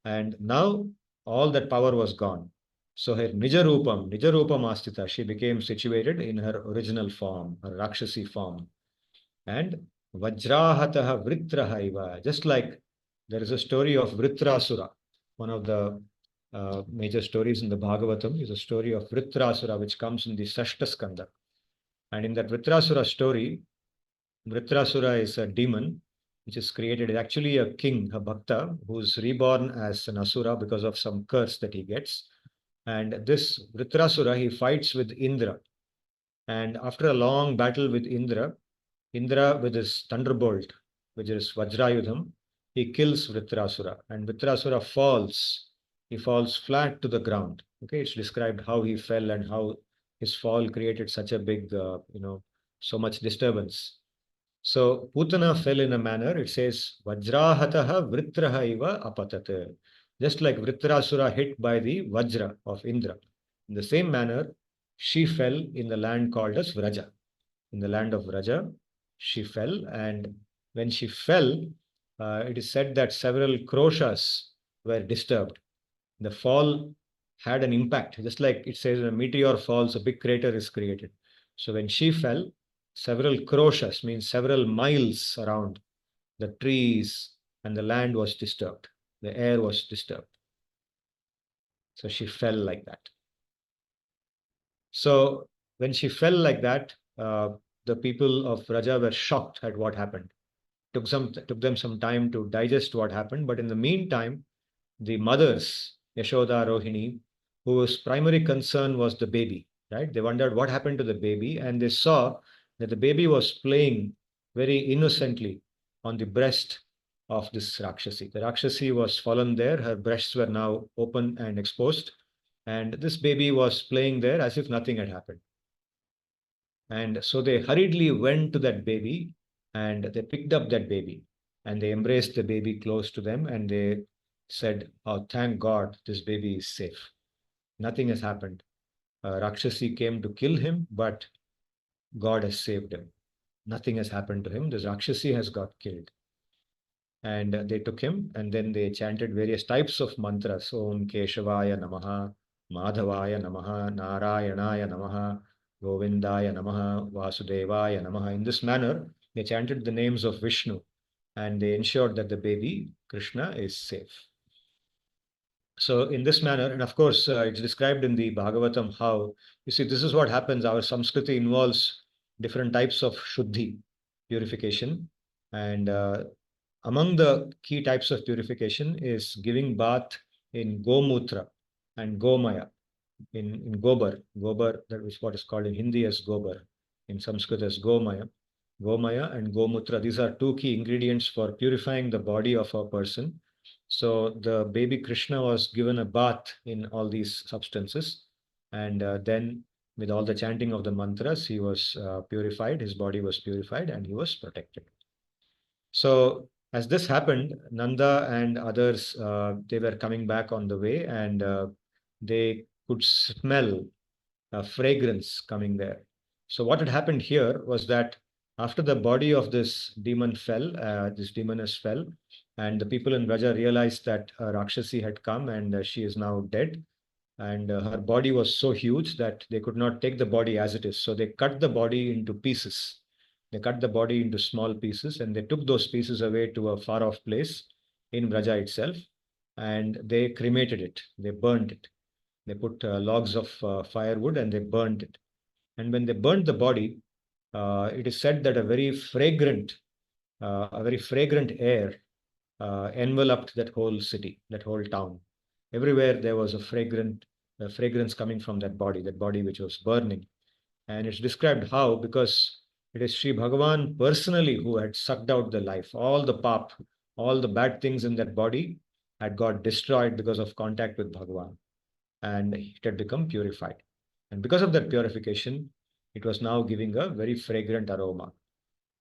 And now all that power was gone. So her Nija Rupam Astita, she became situated in her original form, her Rakshasi form. And Vajrahataha Vritraha iva, just like there is a story of Vritrasura, one of the major stories in the Bhagavatam is a story of Vritrasura, which comes in the Sashta Skandha. And in that Vritrasura story, Vritrasura is a demon which is created. It's actually a king, a bhakta, who's reborn as an asura because of some curse that he gets. And this Vritrasura, he fights with Indra. And after a long battle with Indra, Indra with his thunderbolt, which is Vajrayudham, he kills Vritrasura. And Vritrasura falls. He falls flat to the ground. Okay, it's described how he fell and how his fall created such a big, so much disturbance. So Putana fell in a manner, it says, Vajrahataha Vritraha iva apatat. Just like Vritrasura hit by the Vajra of Indra. In the same manner, she fell in the land called as Vraja. In the land of Vraja, she fell, and when she fell, it is said that several kroshas were disturbed. The fall had an impact, just like it says when a meteor falls, a big crater is created. So when she fell, several kroshas, means several miles around, the trees and the land was disturbed. The air was disturbed. So she fell like that. So when she fell like that, the people of Raja were shocked at what happened. Took them some time to digest what happened, but in the meantime, the mothers, Yashoda, Rohini, whose primary concern was the baby, right? They wondered what happened to the baby, and they saw that the baby was playing very innocently on the breast of this Rakshasi. The Rakshasi was fallen there, her breasts were now open and exposed, and this baby was playing there as if nothing had happened. And so they hurriedly went to that baby and they picked up that baby and they embraced the baby close to them and they said, "Oh, thank God, this baby is safe. Nothing has happened. Rakshasi came to kill him, but God has saved him. Nothing has happened to him. This Rakshasi has got killed." And they took him and then they chanted various types of mantras. Om Keshavaya Namaha, Madhavaya Namaha, Narayanaya Namaha, Govindaya Namaha, Vasudevaya Namaha. In this manner, they chanted the names of Vishnu and they ensured that the baby Krishna is safe. So in this manner, and of course, it's described in the Bhagavatam how, you see, this is what happens. Our Samskriti involves different types of Shuddhi, purification. And among the key types of purification is giving bath in Gomutra and Gomaya, in Gobar. Gobar, that is what is called in Hindi as Gobar, in Sanskrit as Gomaya. Gomaya and Gomutra, these are two key ingredients for purifying the body of a person. So the baby Krishna was given a bath in all these substances. And then with all the chanting of the mantras, he was purified, his body was purified and he was protected. So as this happened, Nanda and others, they were coming back on the way and they could smell a fragrance coming there. So what had happened here was that after the body of this demon fell, this demoness fell, and the people in Raja realized that Rakshasi had come and she is now dead. And her body was so huge that they could not take the body as it is. So they cut the body into pieces. They cut the body into small pieces and they took those pieces away to a far off place in Braja itself and they cremated it. They burned it. They put logs of firewood and they burned it. And when they burned the body, it is said that a very fragrant air enveloped that whole city, that whole town. Everywhere there was a fragrance coming from that body which was burning. And it's described how, because it is Sri Bhagavan personally who had sucked out the life. All the pap, all the bad things in that body had got destroyed because of contact with Bhagavan. And it had become purified. And because of that purification, It was now giving a very fragrant aroma.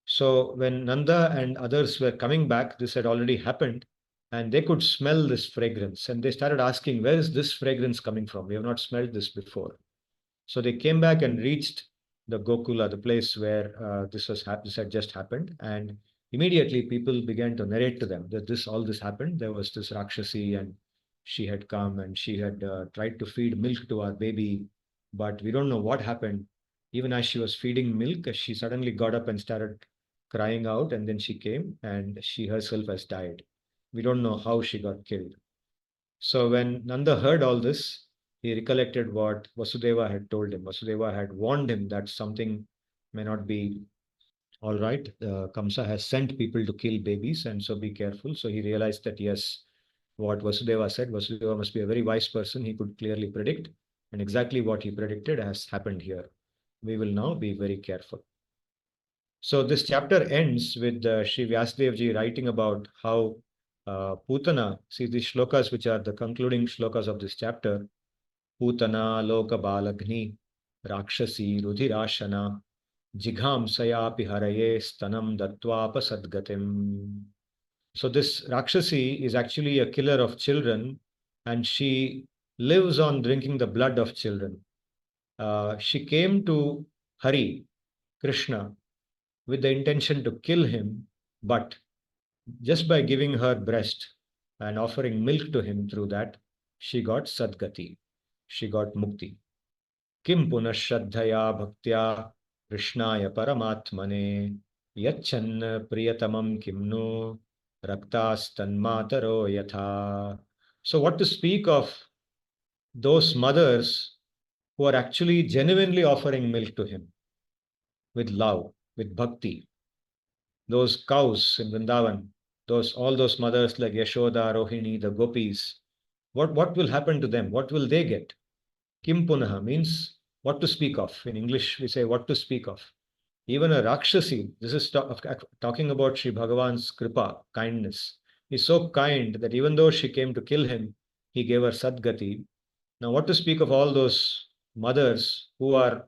So when Nanda and others were coming back, this had already happened, and they could smell this fragrance. And they started asking, where is this fragrance coming from? We have not smelled this before. So they came back and reached the Gokula, the place where this had just happened. And immediately people began to narrate to them that all this happened. There was this Rakshasi, and she had come and she had tried to feed milk to our baby, but we don't know what happened. Even as she was feeding milk, she suddenly got up and started crying out, and then she came and she herself has died. We don't know how she got killed. So when Nanda heard all this, he recollected what Vasudeva had told him. Vasudeva had warned him that something may not be all right. Kamsa has sent people to kill babies, and so be careful. So he realized that yes, what Vasudeva said, Vasudeva must be a very wise person. He could clearly predict, and exactly what he predicted has happened here. We will now be very careful. So this chapter ends with Sri Vyasadeva ji writing about how Putana, see these shlokas which are the concluding shlokas of this chapter, Putana loka balagni rakshasi rudhirashana jigham sayapi haraye stanam datvapa sadgatim. So this Rakshasi is actually a killer of children, and she lives on drinking the blood of children. She came to Hari, Krishna, with the intention to kill him, but just by giving her breast and offering milk to him through that, she got sadgati, she got mukti. Kim punah shraddhaya bhaktya krishnaya paramatmane yachan priyatamam kimno raktastanmataro yatha. So what to speak of those mothers who are actually genuinely offering milk to him with love, with bhakti. Those cows in Vrindavan, all those mothers like Yashoda, Rohini, the gopis, what will happen to them? What will they get? Kim punaha means what to speak of. In English, we say what to speak of. Even a Rakshasi, this is talking about Sri Bhagavan's kripa, kindness. He's so kind that even though she came to kill him, he gave her sadgati. Now, what to speak of all those mothers who are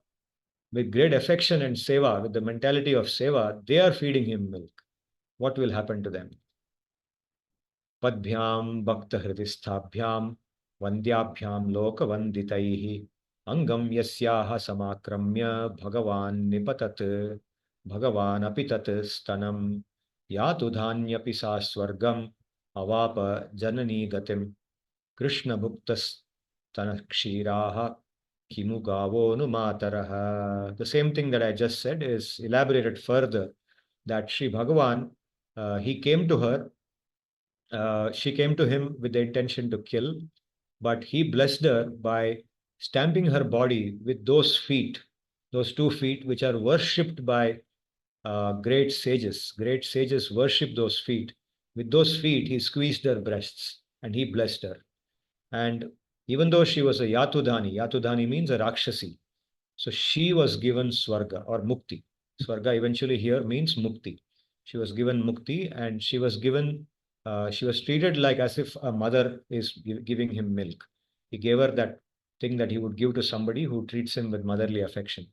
with great affection and seva, with the mentality of seva, they are feeding him milk. What will happen to them? Padbhyam bhakta hridisthabhyam vandyabhyam loka vanditaihi angam yasyaha samakramya bhagavan nipatat bhagavan apitat stanam yatu dhanyapi sa swargam avapa janani gatim krishna bhuktas tanakshiraha kimu gavo nu mataraha. The same thing that I just said is elaborated further, that Sri Bhagavan, he came to her, she came to him with the intention to kill, but he blessed her by stamping her body with those feet, those 2 feet, which are worshipped by great sages. Great sages worship those feet. With those feet, he squeezed her breasts and he blessed her. And even though she was a Yatudhani means a Rakshasi. So she was given Swarga or Mukti. Swarga eventually here means Mukti. She was given Mukti, and she was treated like as if a mother is giving him milk. He gave her that thing that he would give to somebody who treats him with motherly affection.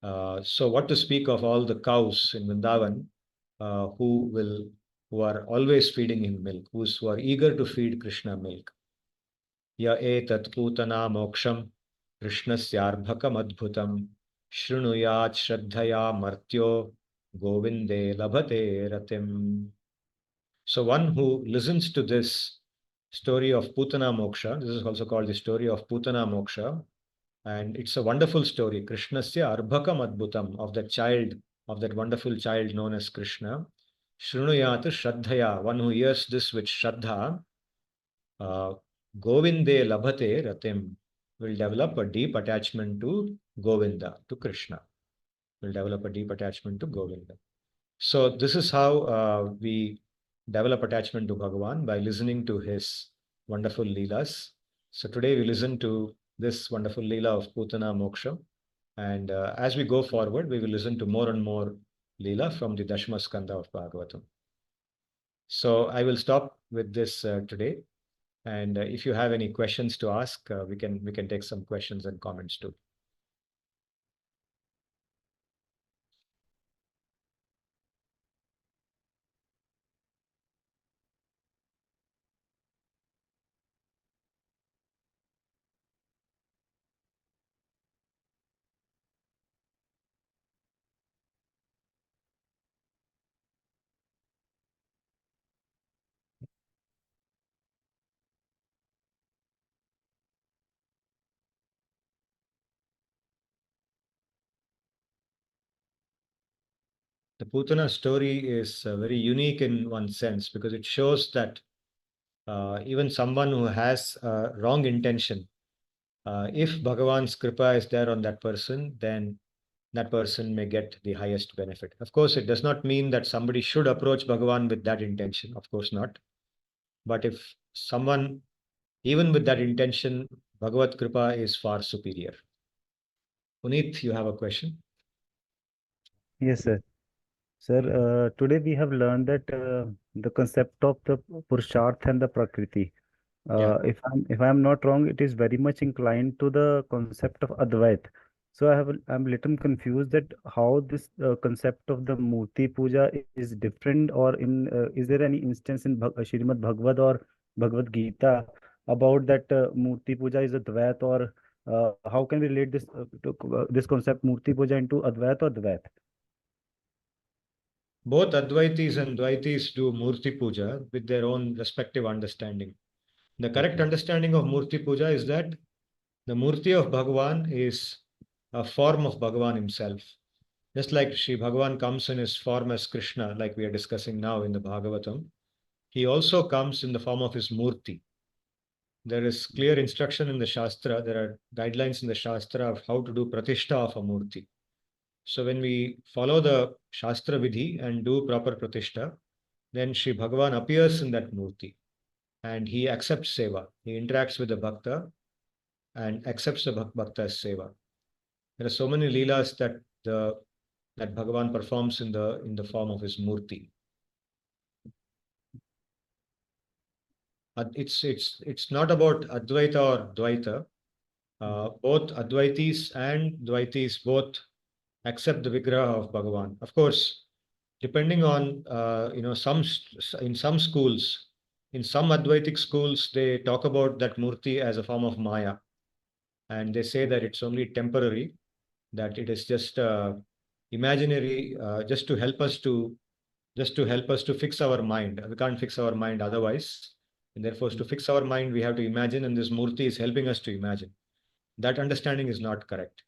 So what to speak of all the cows in Vrindavan who are always feeding him milk, who are eager to feed Krishna milk. Ya etat putana moksham krishnasyaarbhakam adbhutam shrunuyat shraddhaya martyo govinde labhate ratim. So one who listens to this story of Putana Moksha, this is also called the story of Putana Moksha, and it's a wonderful story. Krishnasya arbhakam adbhutam, of that child, of that wonderful child known as Krishna. Shrunuyat shraddhaya, one who hears this with shraddha, Govinde labhate ratim, will develop a deep attachment to Govinda, to Krishna. Will develop a deep attachment to Govinda. So this is how we develop attachment to Bhagavan, by listening to his wonderful leelas. So today we listen to this wonderful leela of Putana Moksha. And as we go forward, we will listen to more and more leela from the Dashma Skandha of Bhagavatam. So I will stop with this today. And if you have any questions to ask, we can take some questions and comments too. The Putana story is very unique in one sense because it shows that even someone who has wrong intention, if Bhagavan's kripa is there on that person, then that person may get the highest benefit. Of course, it does not mean that somebody should approach Bhagavan with that intention. Of course not. But if someone, even with that intention, Bhagavad Kripa is far superior. Puneet, you have a question? Yes, sir. Sir, today we have learned that the concept of the Purusharth and the Prakriti. Yeah. If I'm not wrong, it is very much inclined to the concept of Advait. So I'm little confused that how this concept of the Murti Puja is different, or is there any instance in Shrimad Bhagavad or Bhagavad Gita about that Murti Puja is Advait, or how can we relate this concept Murti Puja into Advait or Dvait? Both Advaitis and Dvaitis do Murti Puja with their own respective understanding. The correct Okay. understanding of Murti Puja is that the Murti of Bhagavan is a form of Bhagavan himself. Just like Sri Bhagavan comes in his form as Krishna, like we are discussing now in the Bhagavatam, he also comes in the form of his Murti. There is clear instruction in the Shastra, there are guidelines in the Shastra of how to do Pratishtha of a Murti. So when we follow the Shastra Vidhi and do proper Pratishtha, then Sri Bhagavan appears in that Murti and he accepts Seva. He interacts with the Bhakta and accepts the Bhakta's Seva. There are so many Leelas that Bhagavan performs in the form of his Murti. It's not about Advaita or Dvaita. Both Advaitis and Dvaitis both accept the Vigraha of Bhagavan. Of course, depending on in some schools, in some Advaitic schools, they talk about that Murti as a form of Maya, and they say that it's only temporary, that it is just imaginary, just to help us to fix our mind. We can't fix our mind otherwise. And therefore, to fix our mind, we have to imagine, and this Murti is helping us to imagine. That understanding is not correct.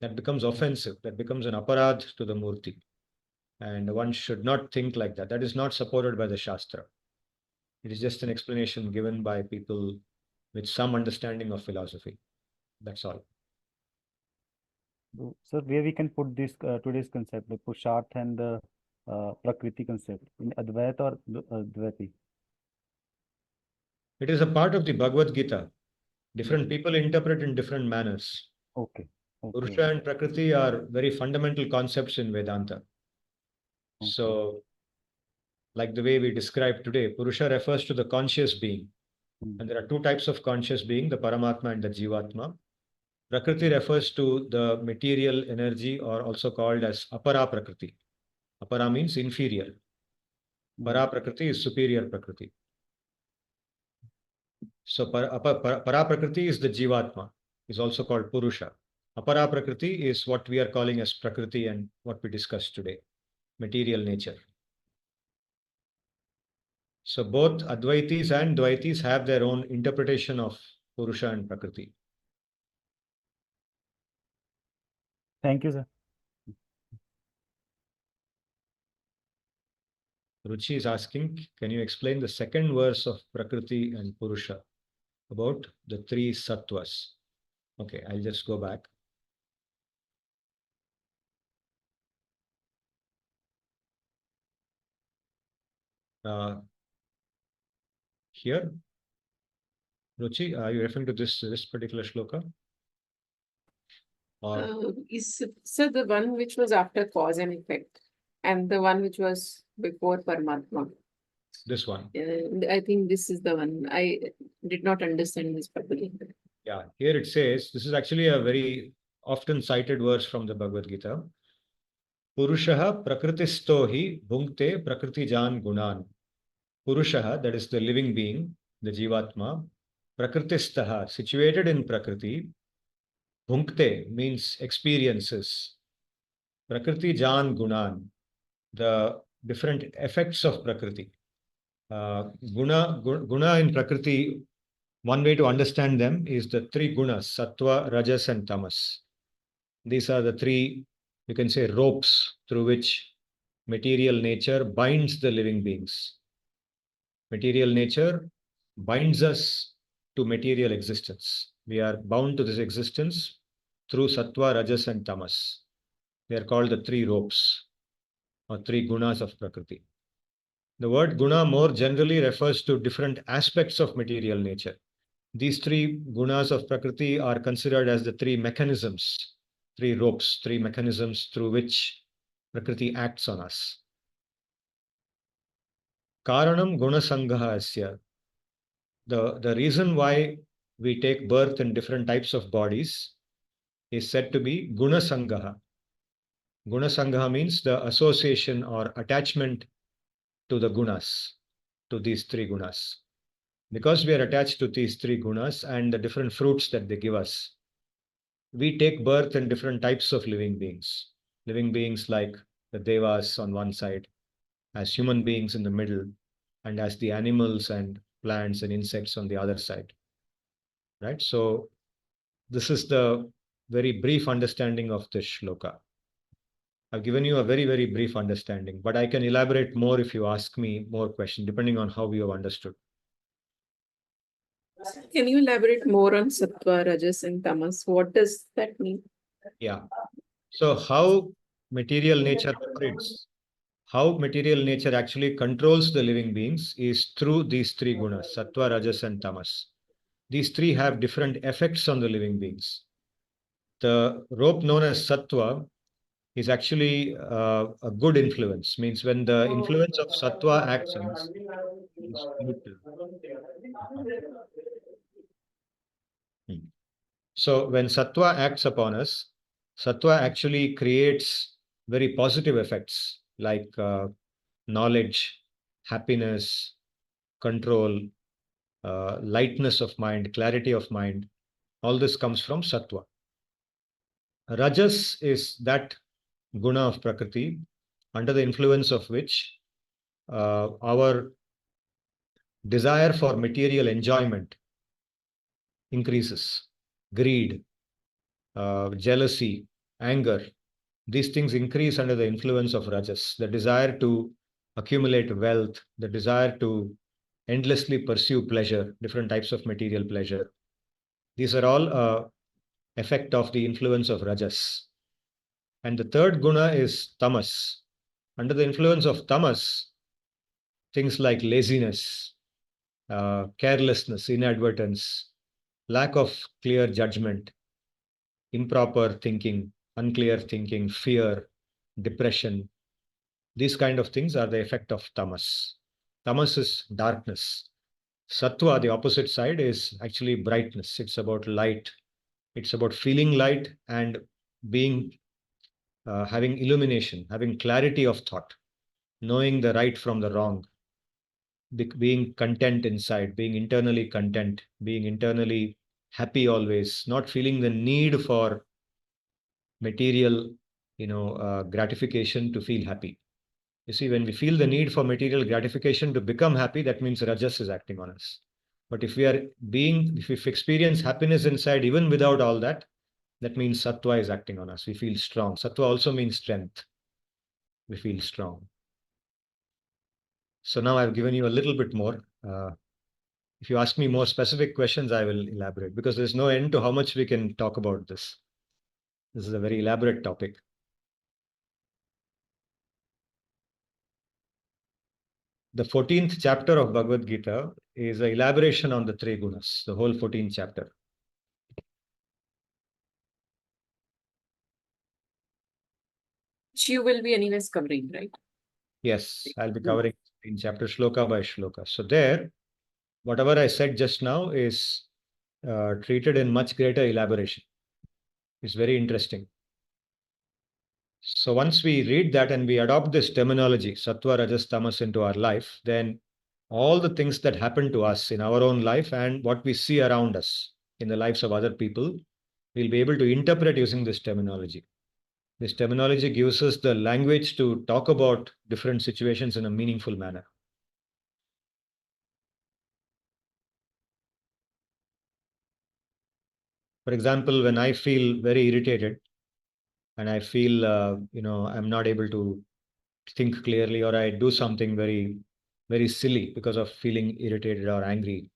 That becomes offensive. That becomes an aparadh to the Murti. And one should not think like that. That is not supported by the Shastra. It is just an explanation given by people with some understanding of philosophy. That's all. So, sir, where we can put this today's concept, the Purusharth and the Prakriti concept, in Advait or Dvaiti? It is a part of the Bhagavad Gita. Different people interpret in different manners. Okay. Okay. Purusha and Prakriti are very fundamental concepts in Vedanta. Okay. So, like the way we described today, Purusha refers to the conscious being. And there are two types of conscious being, the Paramatma and the Jivatma. Prakriti refers to the material energy, or also called as Apara Prakriti. Apara means inferior. Para Prakriti is superior Prakriti. So Para Prakriti is the Jivatma, is also called Purusha. Apara Prakriti is what we are calling as Prakriti and what we discussed today, material nature. So both Advaitis and Dvaitis have their own interpretation of Purusha and Prakriti. Thank you, sir. Ruchi is asking, can you explain the second verse of Prakriti and Purusha about the three sattvas? Okay, I'll just go back. Here, Ruchi, are you referring to this particular shloka? Is so the one which was after cause and effect, and the one which was before Paramatma. This one. I think this is the one. I did not understand this properly. Yeah, here it says, this is actually a very often cited verse from the Bhagavad Gita. Purushaha prakritisto hi bhunkte prakritijan gunan. Purushaha, that is the living being, the Jivatma, prakritistaha, situated in Prakriti, bhunkte means experiences, prakritijan gunan, the different effects of Prakriti. Guna in Prakriti, one way to understand them is the three gunas, sattva, rajas, and tamas. These are the three, you can say, ropes through which material nature binds the living beings. Material nature binds us to material existence. We are bound to this existence through sattva, rajas, and tamas. They are called the three ropes or three gunas of Prakriti. The word guna more generally refers to different aspects of material nature. These three gunas of Prakriti are considered as the three mechanisms, three ropes, three mechanisms through which Prakriti acts on us. Karanam guna sangha asya. The reason why we take birth in different types of bodies is said to be guna sangha. Guna sangha means the association or attachment to the gunas, to these three gunas. Because we are attached to these three gunas and the different fruits that they give us, we take birth in different types of living beings. Living beings like the devas on one side, as human beings in the middle, and as the animals and plants and insects on the other side. Right? So, this is the very brief understanding of this shloka. I've given you a very, very brief understanding, but I can elaborate more if you ask me more questions, depending on how you have understood. Can you elaborate more on sattva, rajas, and tamas? What does that mean? Yeah. So, how material nature operates, how material nature actually controls the living beings is through these three gunas, sattva, rajas, and tamas. These three have different effects on the living beings. The rope known as sattva is actually a good influence, means when the influence of sattva acts on us, is neutral. So when sattva acts upon us, sattva actually creates very positive effects like knowledge, happiness, control, lightness of mind, clarity of mind. All this comes from sattva. Rajas is that guna of Prakriti under the influence of which our desire for material enjoyment increases. Greed, jealousy, anger, these things increase under the influence of rajas. The desire to accumulate wealth, the desire to endlessly pursue pleasure, different types of material pleasure. These are all effect of the influence of rajas. And the third guna is tamas. Under the influence of tamas, things like laziness, carelessness, inadvertence, lack of clear judgment, improper thinking, unclear thinking, fear, depression. These kind of things are the effect of tamas. Tamas is darkness. Sattva, the opposite side, is actually brightness. It's about light. It's about feeling light and being having illumination, having clarity of thought, knowing the right from the wrong, being content inside, being internally content, being internally happy always, not feeling the need for material, gratification to feel happy. You see, when we feel the need for material gratification to become happy, that means rajas is acting on us. But if we experience happiness inside, even without all that, that means sattva is acting on us. We feel strong. Sattva also means strength. We feel strong. So now I've given you a little bit more. If you ask me more specific questions, I will elaborate because there's no end to how much we can talk about this. This is a very elaborate topic. The 14th chapter of Bhagavad-Gita is an elaboration on the three gunas, the whole 14th chapter. Which you will be anyways covering, right? Yes, I'll be covering in chapter shloka by shloka. So there, whatever I said just now is treated in much greater elaboration. It's very interesting. So once we read that and we adopt this terminology, sattva, rajas, tamas into our life, then all the things that happen to us in our own life and what we see around us in the lives of other people, we'll be able to interpret using this terminology. This terminology gives us the language to talk about different situations in a meaningful manner. For example, when I feel very irritated and I feel, I'm not able to think clearly, or I do something very, very silly because of feeling irritated or angry,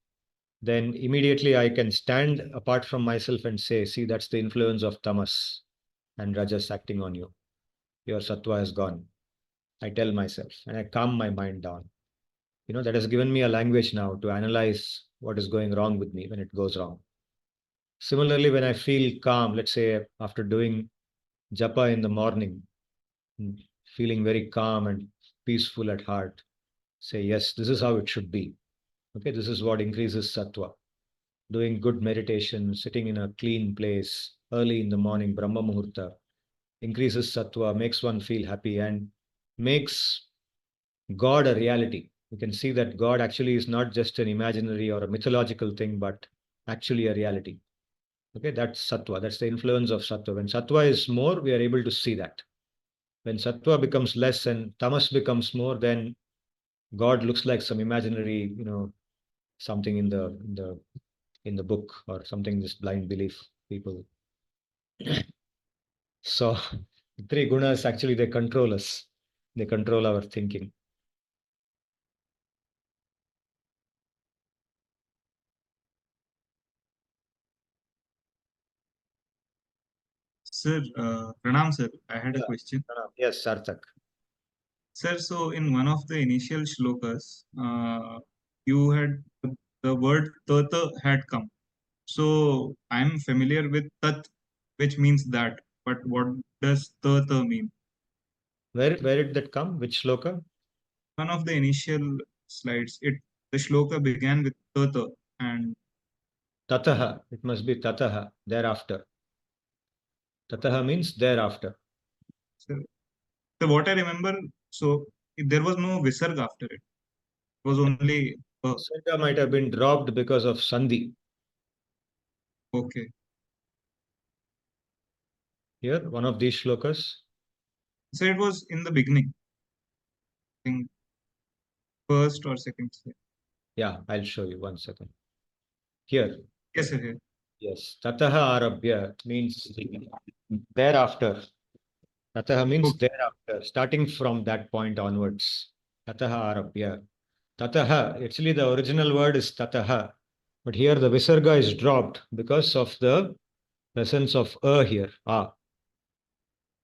then immediately I can stand apart from myself and say, see, that's the influence of tamas and rajas acting on you. Your sattva has gone. I tell myself and I calm my mind down. That has given me a language now to analyze what is going wrong with me when it goes wrong. Similarly, when I feel calm, let's say after doing japa in the morning, feeling very calm and peaceful at heart, say, yes, this is how it should be. Okay, this is what increases sattva. Doing good meditation, sitting in a clean place early in the morning, Brahma Muhurta, increases sattva, makes one feel happy, and makes God a reality. You can see that God actually is not just an imaginary or a mythological thing, but actually a reality. Okay, that's sattva. That's the influence of sattva. When sattva is more, we are able to see that. When sattva becomes less and tamas becomes more, then God looks like some imaginary, something in the book or something, this blind belief people. So three gunas actually they control us. They control our thinking. Sir, Pranam sir, I had a Yeah. question. Yes, Sarthak. Sir, so in one of the initial shlokas, you had the word tata had come. So I'm familiar with tat, which means that. But what does tata mean? Where did that come? Which shloka? One of the initial slides, the shloka began with tata and Tataha. It must be tataha, thereafter. Tataha means thereafter. so, so what I remember, so there was no visarg after it. It was only Sarga might have been dropped because of sandhi. okay. Here, one of these shlokas. So it was in the beginning, I think first or second slide. Yeah, I'll show you 1 second. Here, Yes, sir. yes. Tataha arabhya means thereafter. Tataha means Okay. thereafter, starting from that point onwards. Tataha arabhya. Tataha, actually the original word is tataha, but here the visarga is dropped because of the presence of a here, a.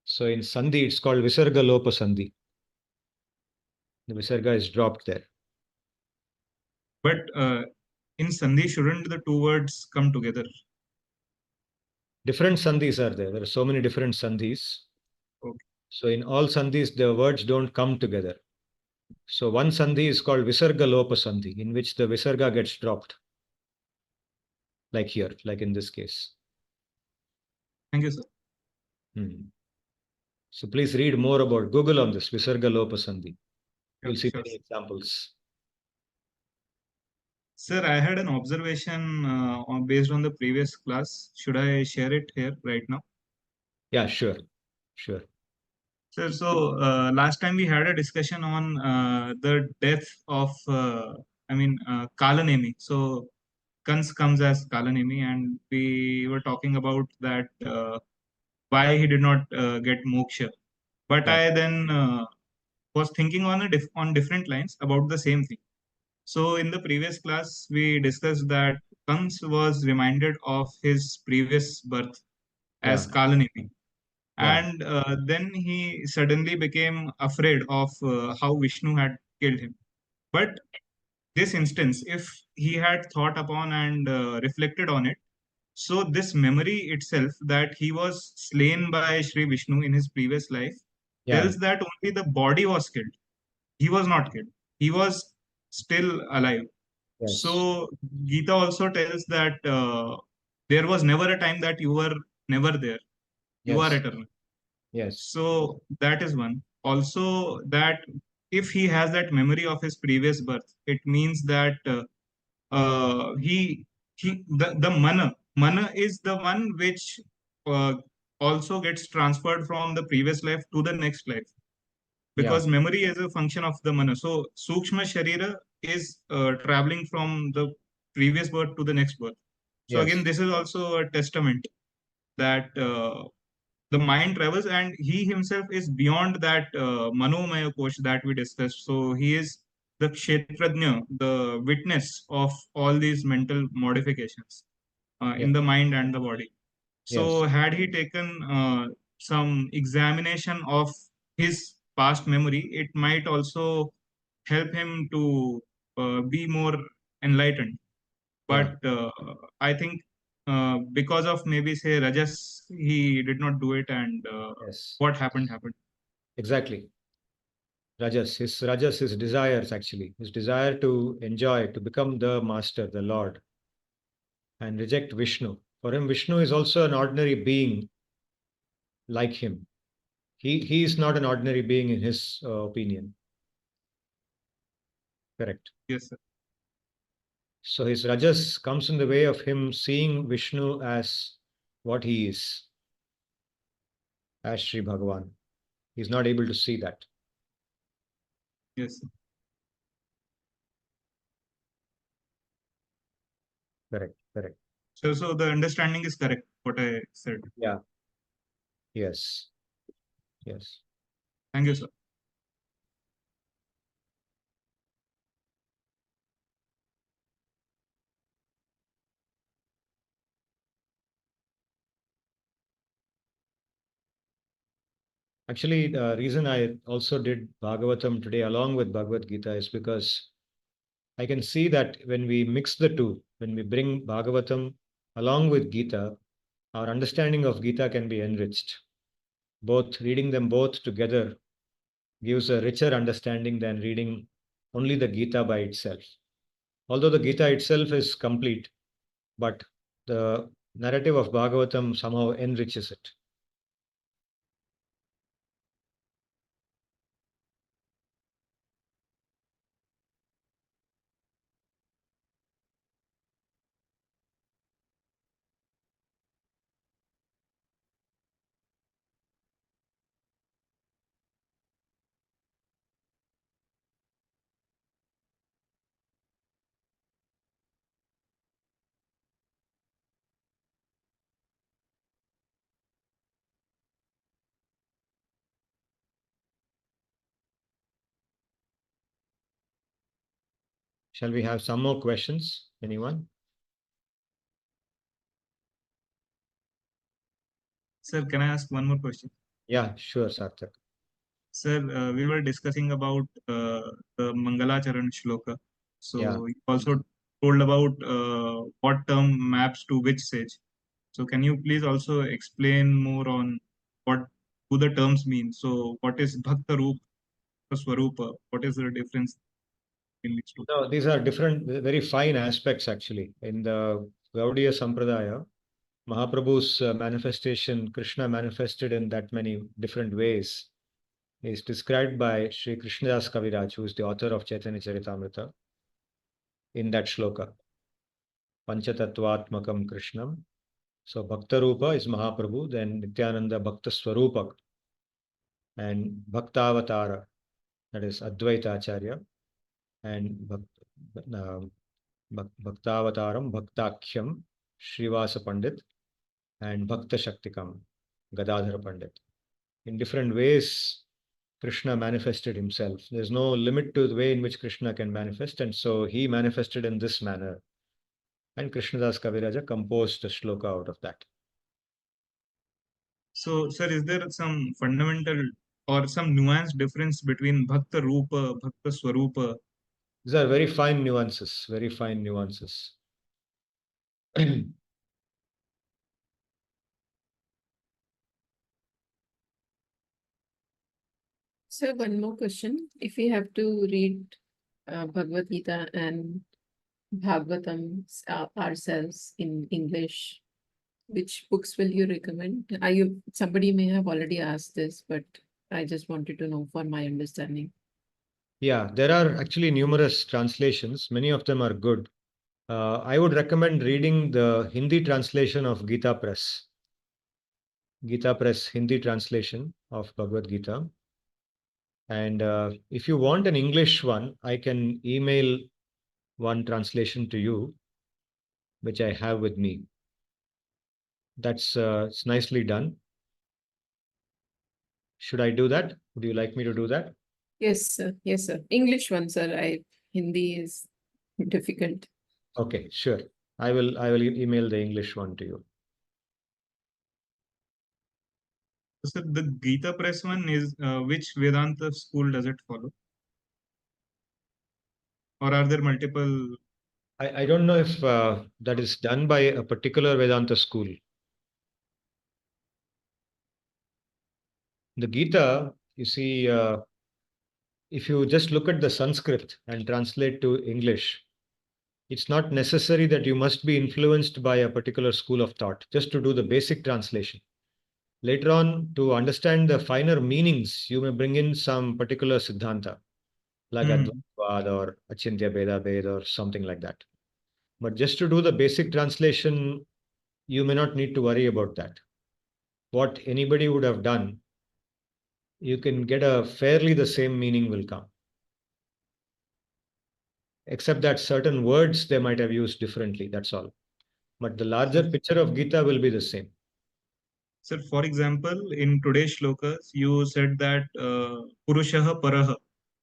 So in sandhi, it's called visarga lopa sandhi. The visarga is dropped there. But in Sandhi, shouldn't the two words come together? Different sandhis are there. There are so many different sandhis. Okay. So in all sandhis, the words don't come together. So one sandhi is called visarga lopa sandhi, in which the visarga gets dropped. Like here, like in this case. Thank you, sir. So please read more about Google on this, visarga lopa sandhi. You'll see Sure. many examples. Sir, I had an observation based on the previous class. Should I share it here right now? Yeah, sure. Sure. Sir, so last time we had a discussion on the death of, Kalanemi. So Kans comes as Kalanemi, and we were talking about that why he did not get moksha. But Right. I then was thinking on on different lines about the same thing. So in the previous class, we discussed that Kans was reminded of his previous birth Yeah. as Kalanemi. Yeah. And then he suddenly became afraid of how Vishnu had killed him. But this instance, if he had thought upon and reflected on it, so this memory itself that he was slain by Sri Vishnu in his previous life Yeah. tells that only the body was killed. He was not killed. He was still alive. Yes. So Gita also tells that there was never a time that you were never there. You are Yes. eternal. Yes. So that is one. Also, that if he has that memory of his previous birth, it means that the mana is the one which uh, also gets transferred from the previous life to the next life, Yeah. because memory is a function of the mana. So sukshma sharira is traveling from the previous birth to the next birth. So Yes. again, this is also a testament that the mind travels, and he himself is beyond that manomaya kosh that we discussed. So he is the kshetrajna, the witness of all these mental modifications Yeah. in the mind and the body. So Yes. had he taken some examination of his past memory, it might also help him to be more enlightened. Yeah. But I think because of maybe say Rajas, he did not do it, and Yes. what happened happened. Exactly. Rajas, his desires actually, his desire to enjoy, to become the master, the Lord, and reject Vishnu. For him, Vishnu is also an ordinary being like him. He is not an ordinary being in his opinion. Correct. Yes, sir. So his Rajas comes in the way of him seeing Vishnu as what he is, as Sri Bhagavan. He's not able to see that. Yes, sir. Correct. Correct. So the understanding is correct. What I said. Yeah. Yes. Yes. Thank you, sir. Actually, the reason I also did Bhagavatam today along with Bhagavad Gita is because I can see that when we mix the two, when we bring Bhagavatam along with Gita, our understanding of Gita can be enriched. Both reading them both together gives a richer understanding than reading only the Gita by itself. Although the Gita itself is complete, but the narrative of Bhagavatam somehow enriches it. Shall we have some more questions? Anyone? Sir, can I ask one more question? Yeah, sure, Sarthak. Sir, we were discussing about the Mangalacharan shloka. So Yeah. you also told about what term maps to which sage. So can you please also explain more on what do the terms mean? So what is Bhakta Roop, Swarupa? What is the difference in these two? No, these are different, very fine aspects actually. In the Gaudiya Sampradaya, Mahaprabhu's manifestation, Krishna manifested in that many different ways, is described by Sri Krishnadas Kaviraj, who is the author of Chaitanya Charitamrita, in that shloka. Panchatattvatmakam Krishnam. So Bhakta Rupa is Mahaprabhu, then Nityananda Bhakta Swarupak, and Bhaktavatara, that is Advaita Acharya, and Bhaktavataram Bhaktakhyam Srivasa Pandit, and Bhakta Shaktikam Gadadhara Pandit. In different ways, Krishna manifested himself. There's no limit to the way in which Krishna can manifest, and so he manifested in this manner. And Krishnadas Kaviraja composed a shloka out of that. So, sir, is there some fundamental or some nuanced difference between Bhakta Rupa, Bhakta Swarupa? These are very fine nuances, very fine nuances. So one more question. If we have to read Bhagavad Gita and Bhagavatam ourselves in English, which books will you recommend? Somebody may have already asked this, but I just wanted to know for my understanding. Yeah, there are actually numerous translations. Many of them are good. I would recommend reading the Hindi translation of Gita Press. Gita Press Hindi translation of Bhagavad Gita. And if you want an English one, I can email one translation to you, which I have with me. That's it's nicely done. Should I do that? Would you like me to do that? Yes, sir. Yes, sir. English one, sir. Hindi is difficult. Okay, sure. I will email the English one to you. So the Gita Press one is which Vedanta school does it follow? Or are there multiple? I don't know if that is done by a particular Vedanta school. The Gita, you see, if you just look at the Sanskrit and translate to English, it's not necessary that you must be influenced by a particular school of thought just to do the basic translation. Later on, to understand the finer meanings, you may bring in some particular siddhanta, like Advaitavad or Achintya Bheda Bhed or something like that. But just to do the basic translation, you may not need to worry about that. What anybody would have done, you can get a fairly the same meaning will come. Except that certain words they might have used differently, that's all. But the larger picture of Gita will be the same. Sir, for example, in today's lokas, you said that Purushaha Paraha.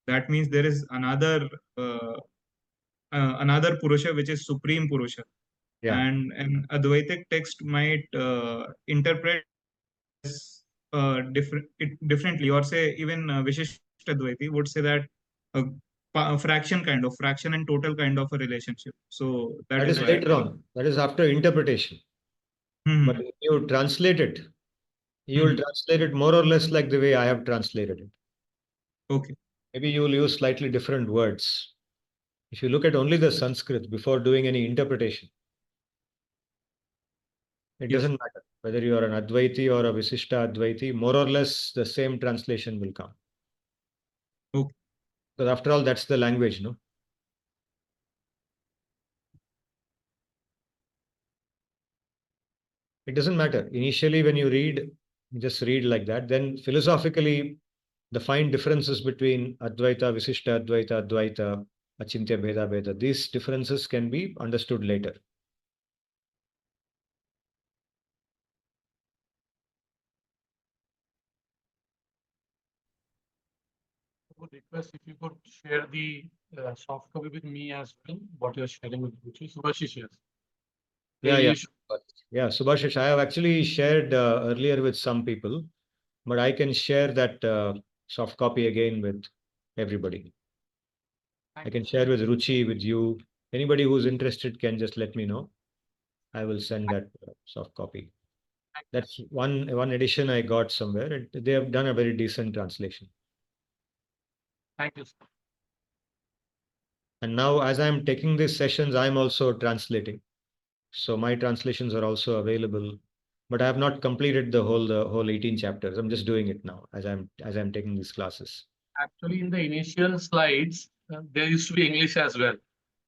That means there is another Purusha which is Supreme Purusha. Yeah. And an Advaitic text might interpret differently, or say even Vishishta Advaiti would say that a fraction and total kind of a relationship. So That is is why. later on. That is after interpretation. But if you translate it, you will translate it more or less like the way I have translated it. Okay. Maybe you will use slightly different words. If you look at only the Sanskrit before doing any interpretation, it Yes. doesn't matter whether you are an Advaiti or a Visishta Advaiti, more or less the same translation will come. Okay. Because after all, that's the language, no? It doesn't matter. Initially, when you read, just read like that. Then philosophically, the fine differences between Advaita, Visishta Advaita, Advaita, Achintya Bheda Bheda, these differences can be understood later. I would request if you could share the soft copy with me as well, what you're sharing with Ruchi. Subhashi shares. Yeah. Yeah, Subhashish, I have actually shared earlier with some people, but I can share that soft copy again with everybody. I can share with Ruchi, with you. Anybody who's interested can just let me know. I will send that soft copy. That's one edition I got somewhere. They have done a very decent translation. Thank you, sir. And now, as I'm taking these sessions, I'm also translating. So my translations are also available, but I have not completed the whole 18 chapters. I'm just doing it now as I'm taking these classes. Actually, in the initial slides, there used to be English as well.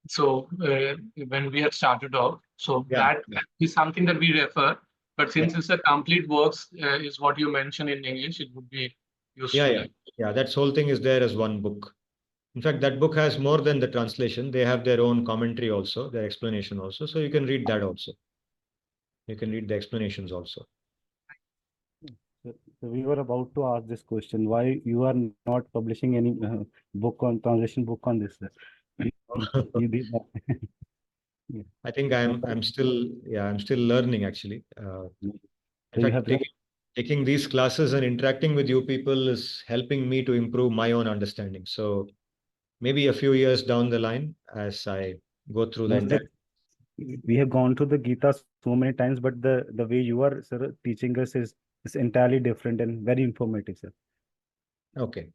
So when we had started off, so that is something that we refer. But since it's a complete works, is what you mentioned in English, it would be useful. Yeah. That whole thing is there as one book. In fact, that book has more than the translation. They have their own commentary also, their explanation also. So you can read that also. You can read the explanations also. So we were about to ask this question: why you are not publishing any translation book on this? You did that. Yeah. I think I'm still learning actually. In fact, taking these classes and interacting with you people is helping me to improve my own understanding. So maybe a few years down the line, as I go through the entire. We have gone to the Gita so many times, but the way you are, sir, teaching us is entirely different and very informative, sir. Okay.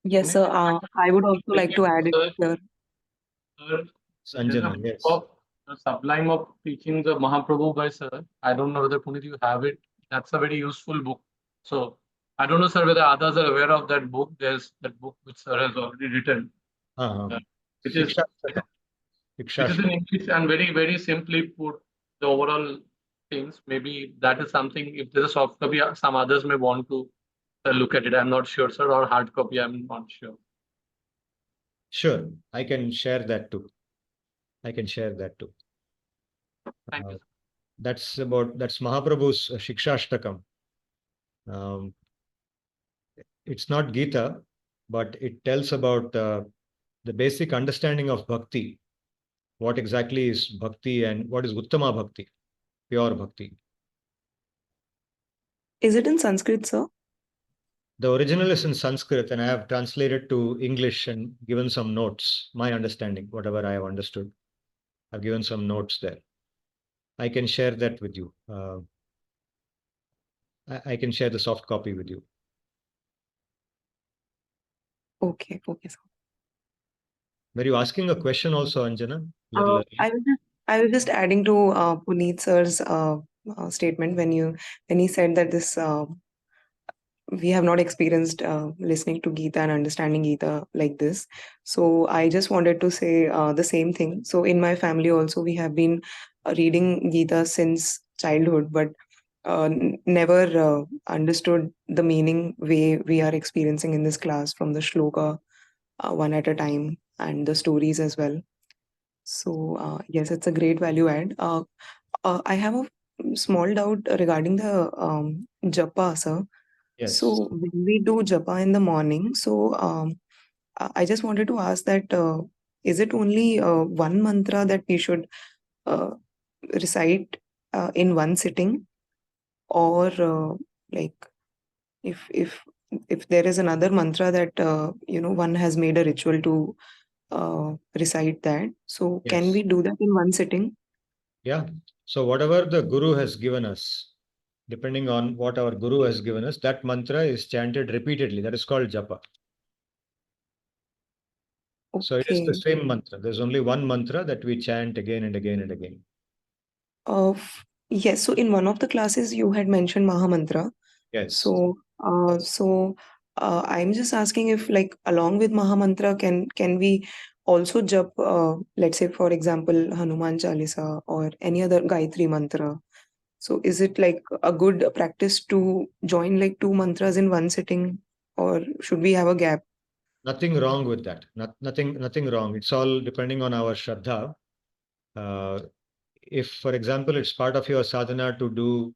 Yes, sir. I would also like to add it here. Sanjana, yes. The sublime of teaching the Mahaprabhu by sir. I don't know whether Puneet you have it. That's a very useful book. So I don't know, sir, whether others are aware of that book. There's that book which sir has already written. Which is in English and very, very simply put the overall things. Maybe that is something, if there's a soft copy, some others may want to look at it. I'm not sure, sir, or hard copy, I'm not sure. Sure, I can share that too. Thank you, sir. That's Mahaprabhu's Shikshashtakam. It's not Gita, but it tells about the basic understanding of bhakti. What exactly is bhakti and what is Uttama bhakti, pure bhakti. Is it in Sanskrit, sir? The original is in Sanskrit, and I have translated to English and given some notes, my understanding, whatever I have understood. I've given some notes there. I can share that with you. I can share the soft copy with you. Okay, okay, sir. Were you asking a question also, Anjana? Little early. I was just adding to Puneet sir's statement when he said that this we have not experienced listening to Gita and understanding Gita like this. So I just wanted to say the same thing. So in my family also we have been reading Gita since childhood, but never understood the meaning way we are experiencing in this class from the shloka one at a time and the stories as well. So yes, it's a great value add. I have a small doubt regarding the japa, sir. Yes. So when we do japa in the morning, so I just wanted to ask that is it only one mantra that we should uh, recite in one sitting, or like if there is another mantra that one has made a ritual to recite that, so can Yes. we do that in one sitting? Yeah. So whatever the Guru has given us, depending on what our Guru has given us, that mantra is chanted repeatedly. That is called japa. So it is the Okay. same mantra. There's only one mantra that we chant again and again and again. Yes. So in one of the classes you had mentioned Maha Mantra. Yes. So I'm just asking if, like, along with Maha Mantra, can we also jap, let's say, for example, Hanuman Chalisa or any other Gayatri mantra? So is it like a good practice to join like two mantras in one sitting, or should we have a gap? Nothing wrong with that. Nothing wrong. It's all depending on our shraddha. If, for example, it's part of your sadhana to do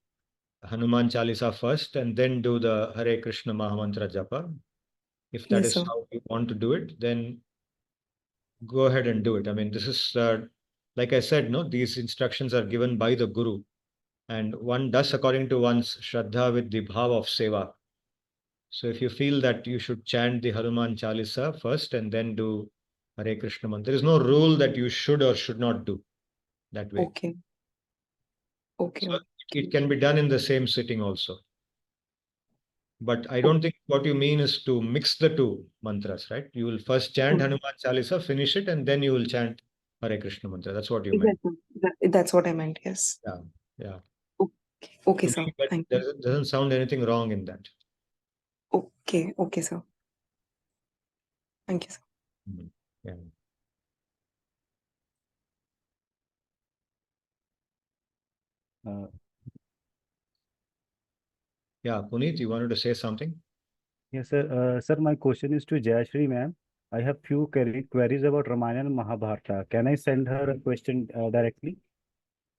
Hanuman Chalisa first and then do the Hare Krishna Mahamantra Japa, if that Yes, is sir. how you want to do it, then go ahead and do it. I mean, this is, like I said, no, these instructions are given by the Guru, and one does according to one's shraddha with the bhav of seva. So if you feel that you should chant the Hanuman Chalisa first and then do Hare Krishna Mantra, there is no rule that you should or should not do that way. Okay. Okay. So it can be done in the same sitting also. But I don't think what you mean is to mix the two mantras, right? You will first chant Okay. Hanuman Chalisa, finish it, and then you will chant Hare Krishna Mantra. That's what you meant. That's what I meant. Yes. Yeah, yeah. Okay. Okay, To sir. me, that Thank you. doesn't sound anything wrong in that. Okay. Okay, sir. Thank you, sir. Yeah. Yeah, Puneet, you wanted to say something? Yes, sir. Sir, my question is to Jayashri ma'am. I have few queries about Ramayana and Mahabharata. Can I send her a question directly?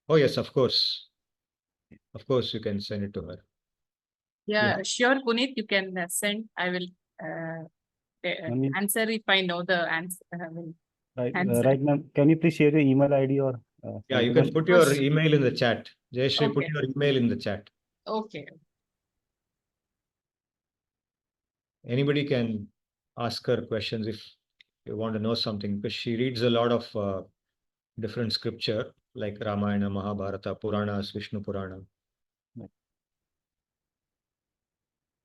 Oh, yes, of course. Of course, you can send it to her. Yeah, sure, Puneet, you can send. I will Ma'am, answer if I know the answer. right, Answer. right, ma'am. Can you please share your email ID or? Yeah, you because- can put your email in the chat. Jayashri, put Okay. your email in the chat. Okay. Anybody can ask her questions if you want to know something, because she reads a lot of different scripture like Ramayana, Mahabharata, Puranas, Vishnu Purana.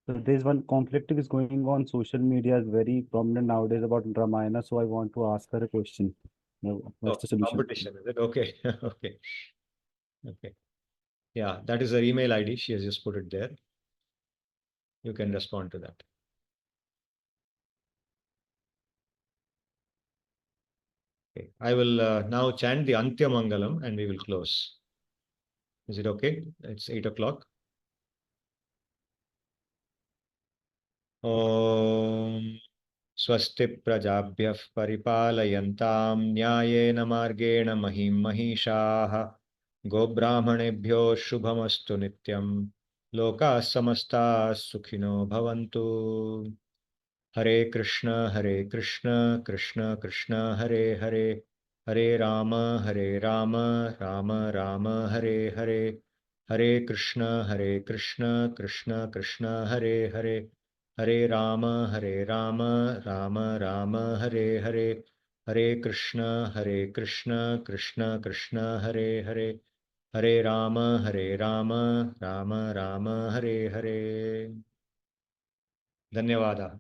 So there's one conflict is going on social media is very prominent nowadays about Ramayana. So I want to ask her a question. What's the solution? Competition, is it? Okay. Okay. Okay. Yeah, that is her email ID. She has just put it there. You can respond to that. Okay. I will now chant the Antya Mangalam and we will close. Is it okay? It's 8 o'clock. Om Swasti Prajabhyah Paripalayantam Nyayena Margena Mahim Mahishaha Gobrahmanebhyo shubhamastu nityam. Lokas samasta sukhino bhavantu. Hare Krishna, Krishna Krishna, Hare Hare, Hare Rama, Rama Rama, Hare Hare, Hare Krishna, Krishna Krishna, Hare Hare, Hare Rama, Rama Rama, Hare Hare, Hare Krishna, Krishna Krishna, Hare Hare, Hare Rama, Rama Rama, Hare Hare. धन्यवाद.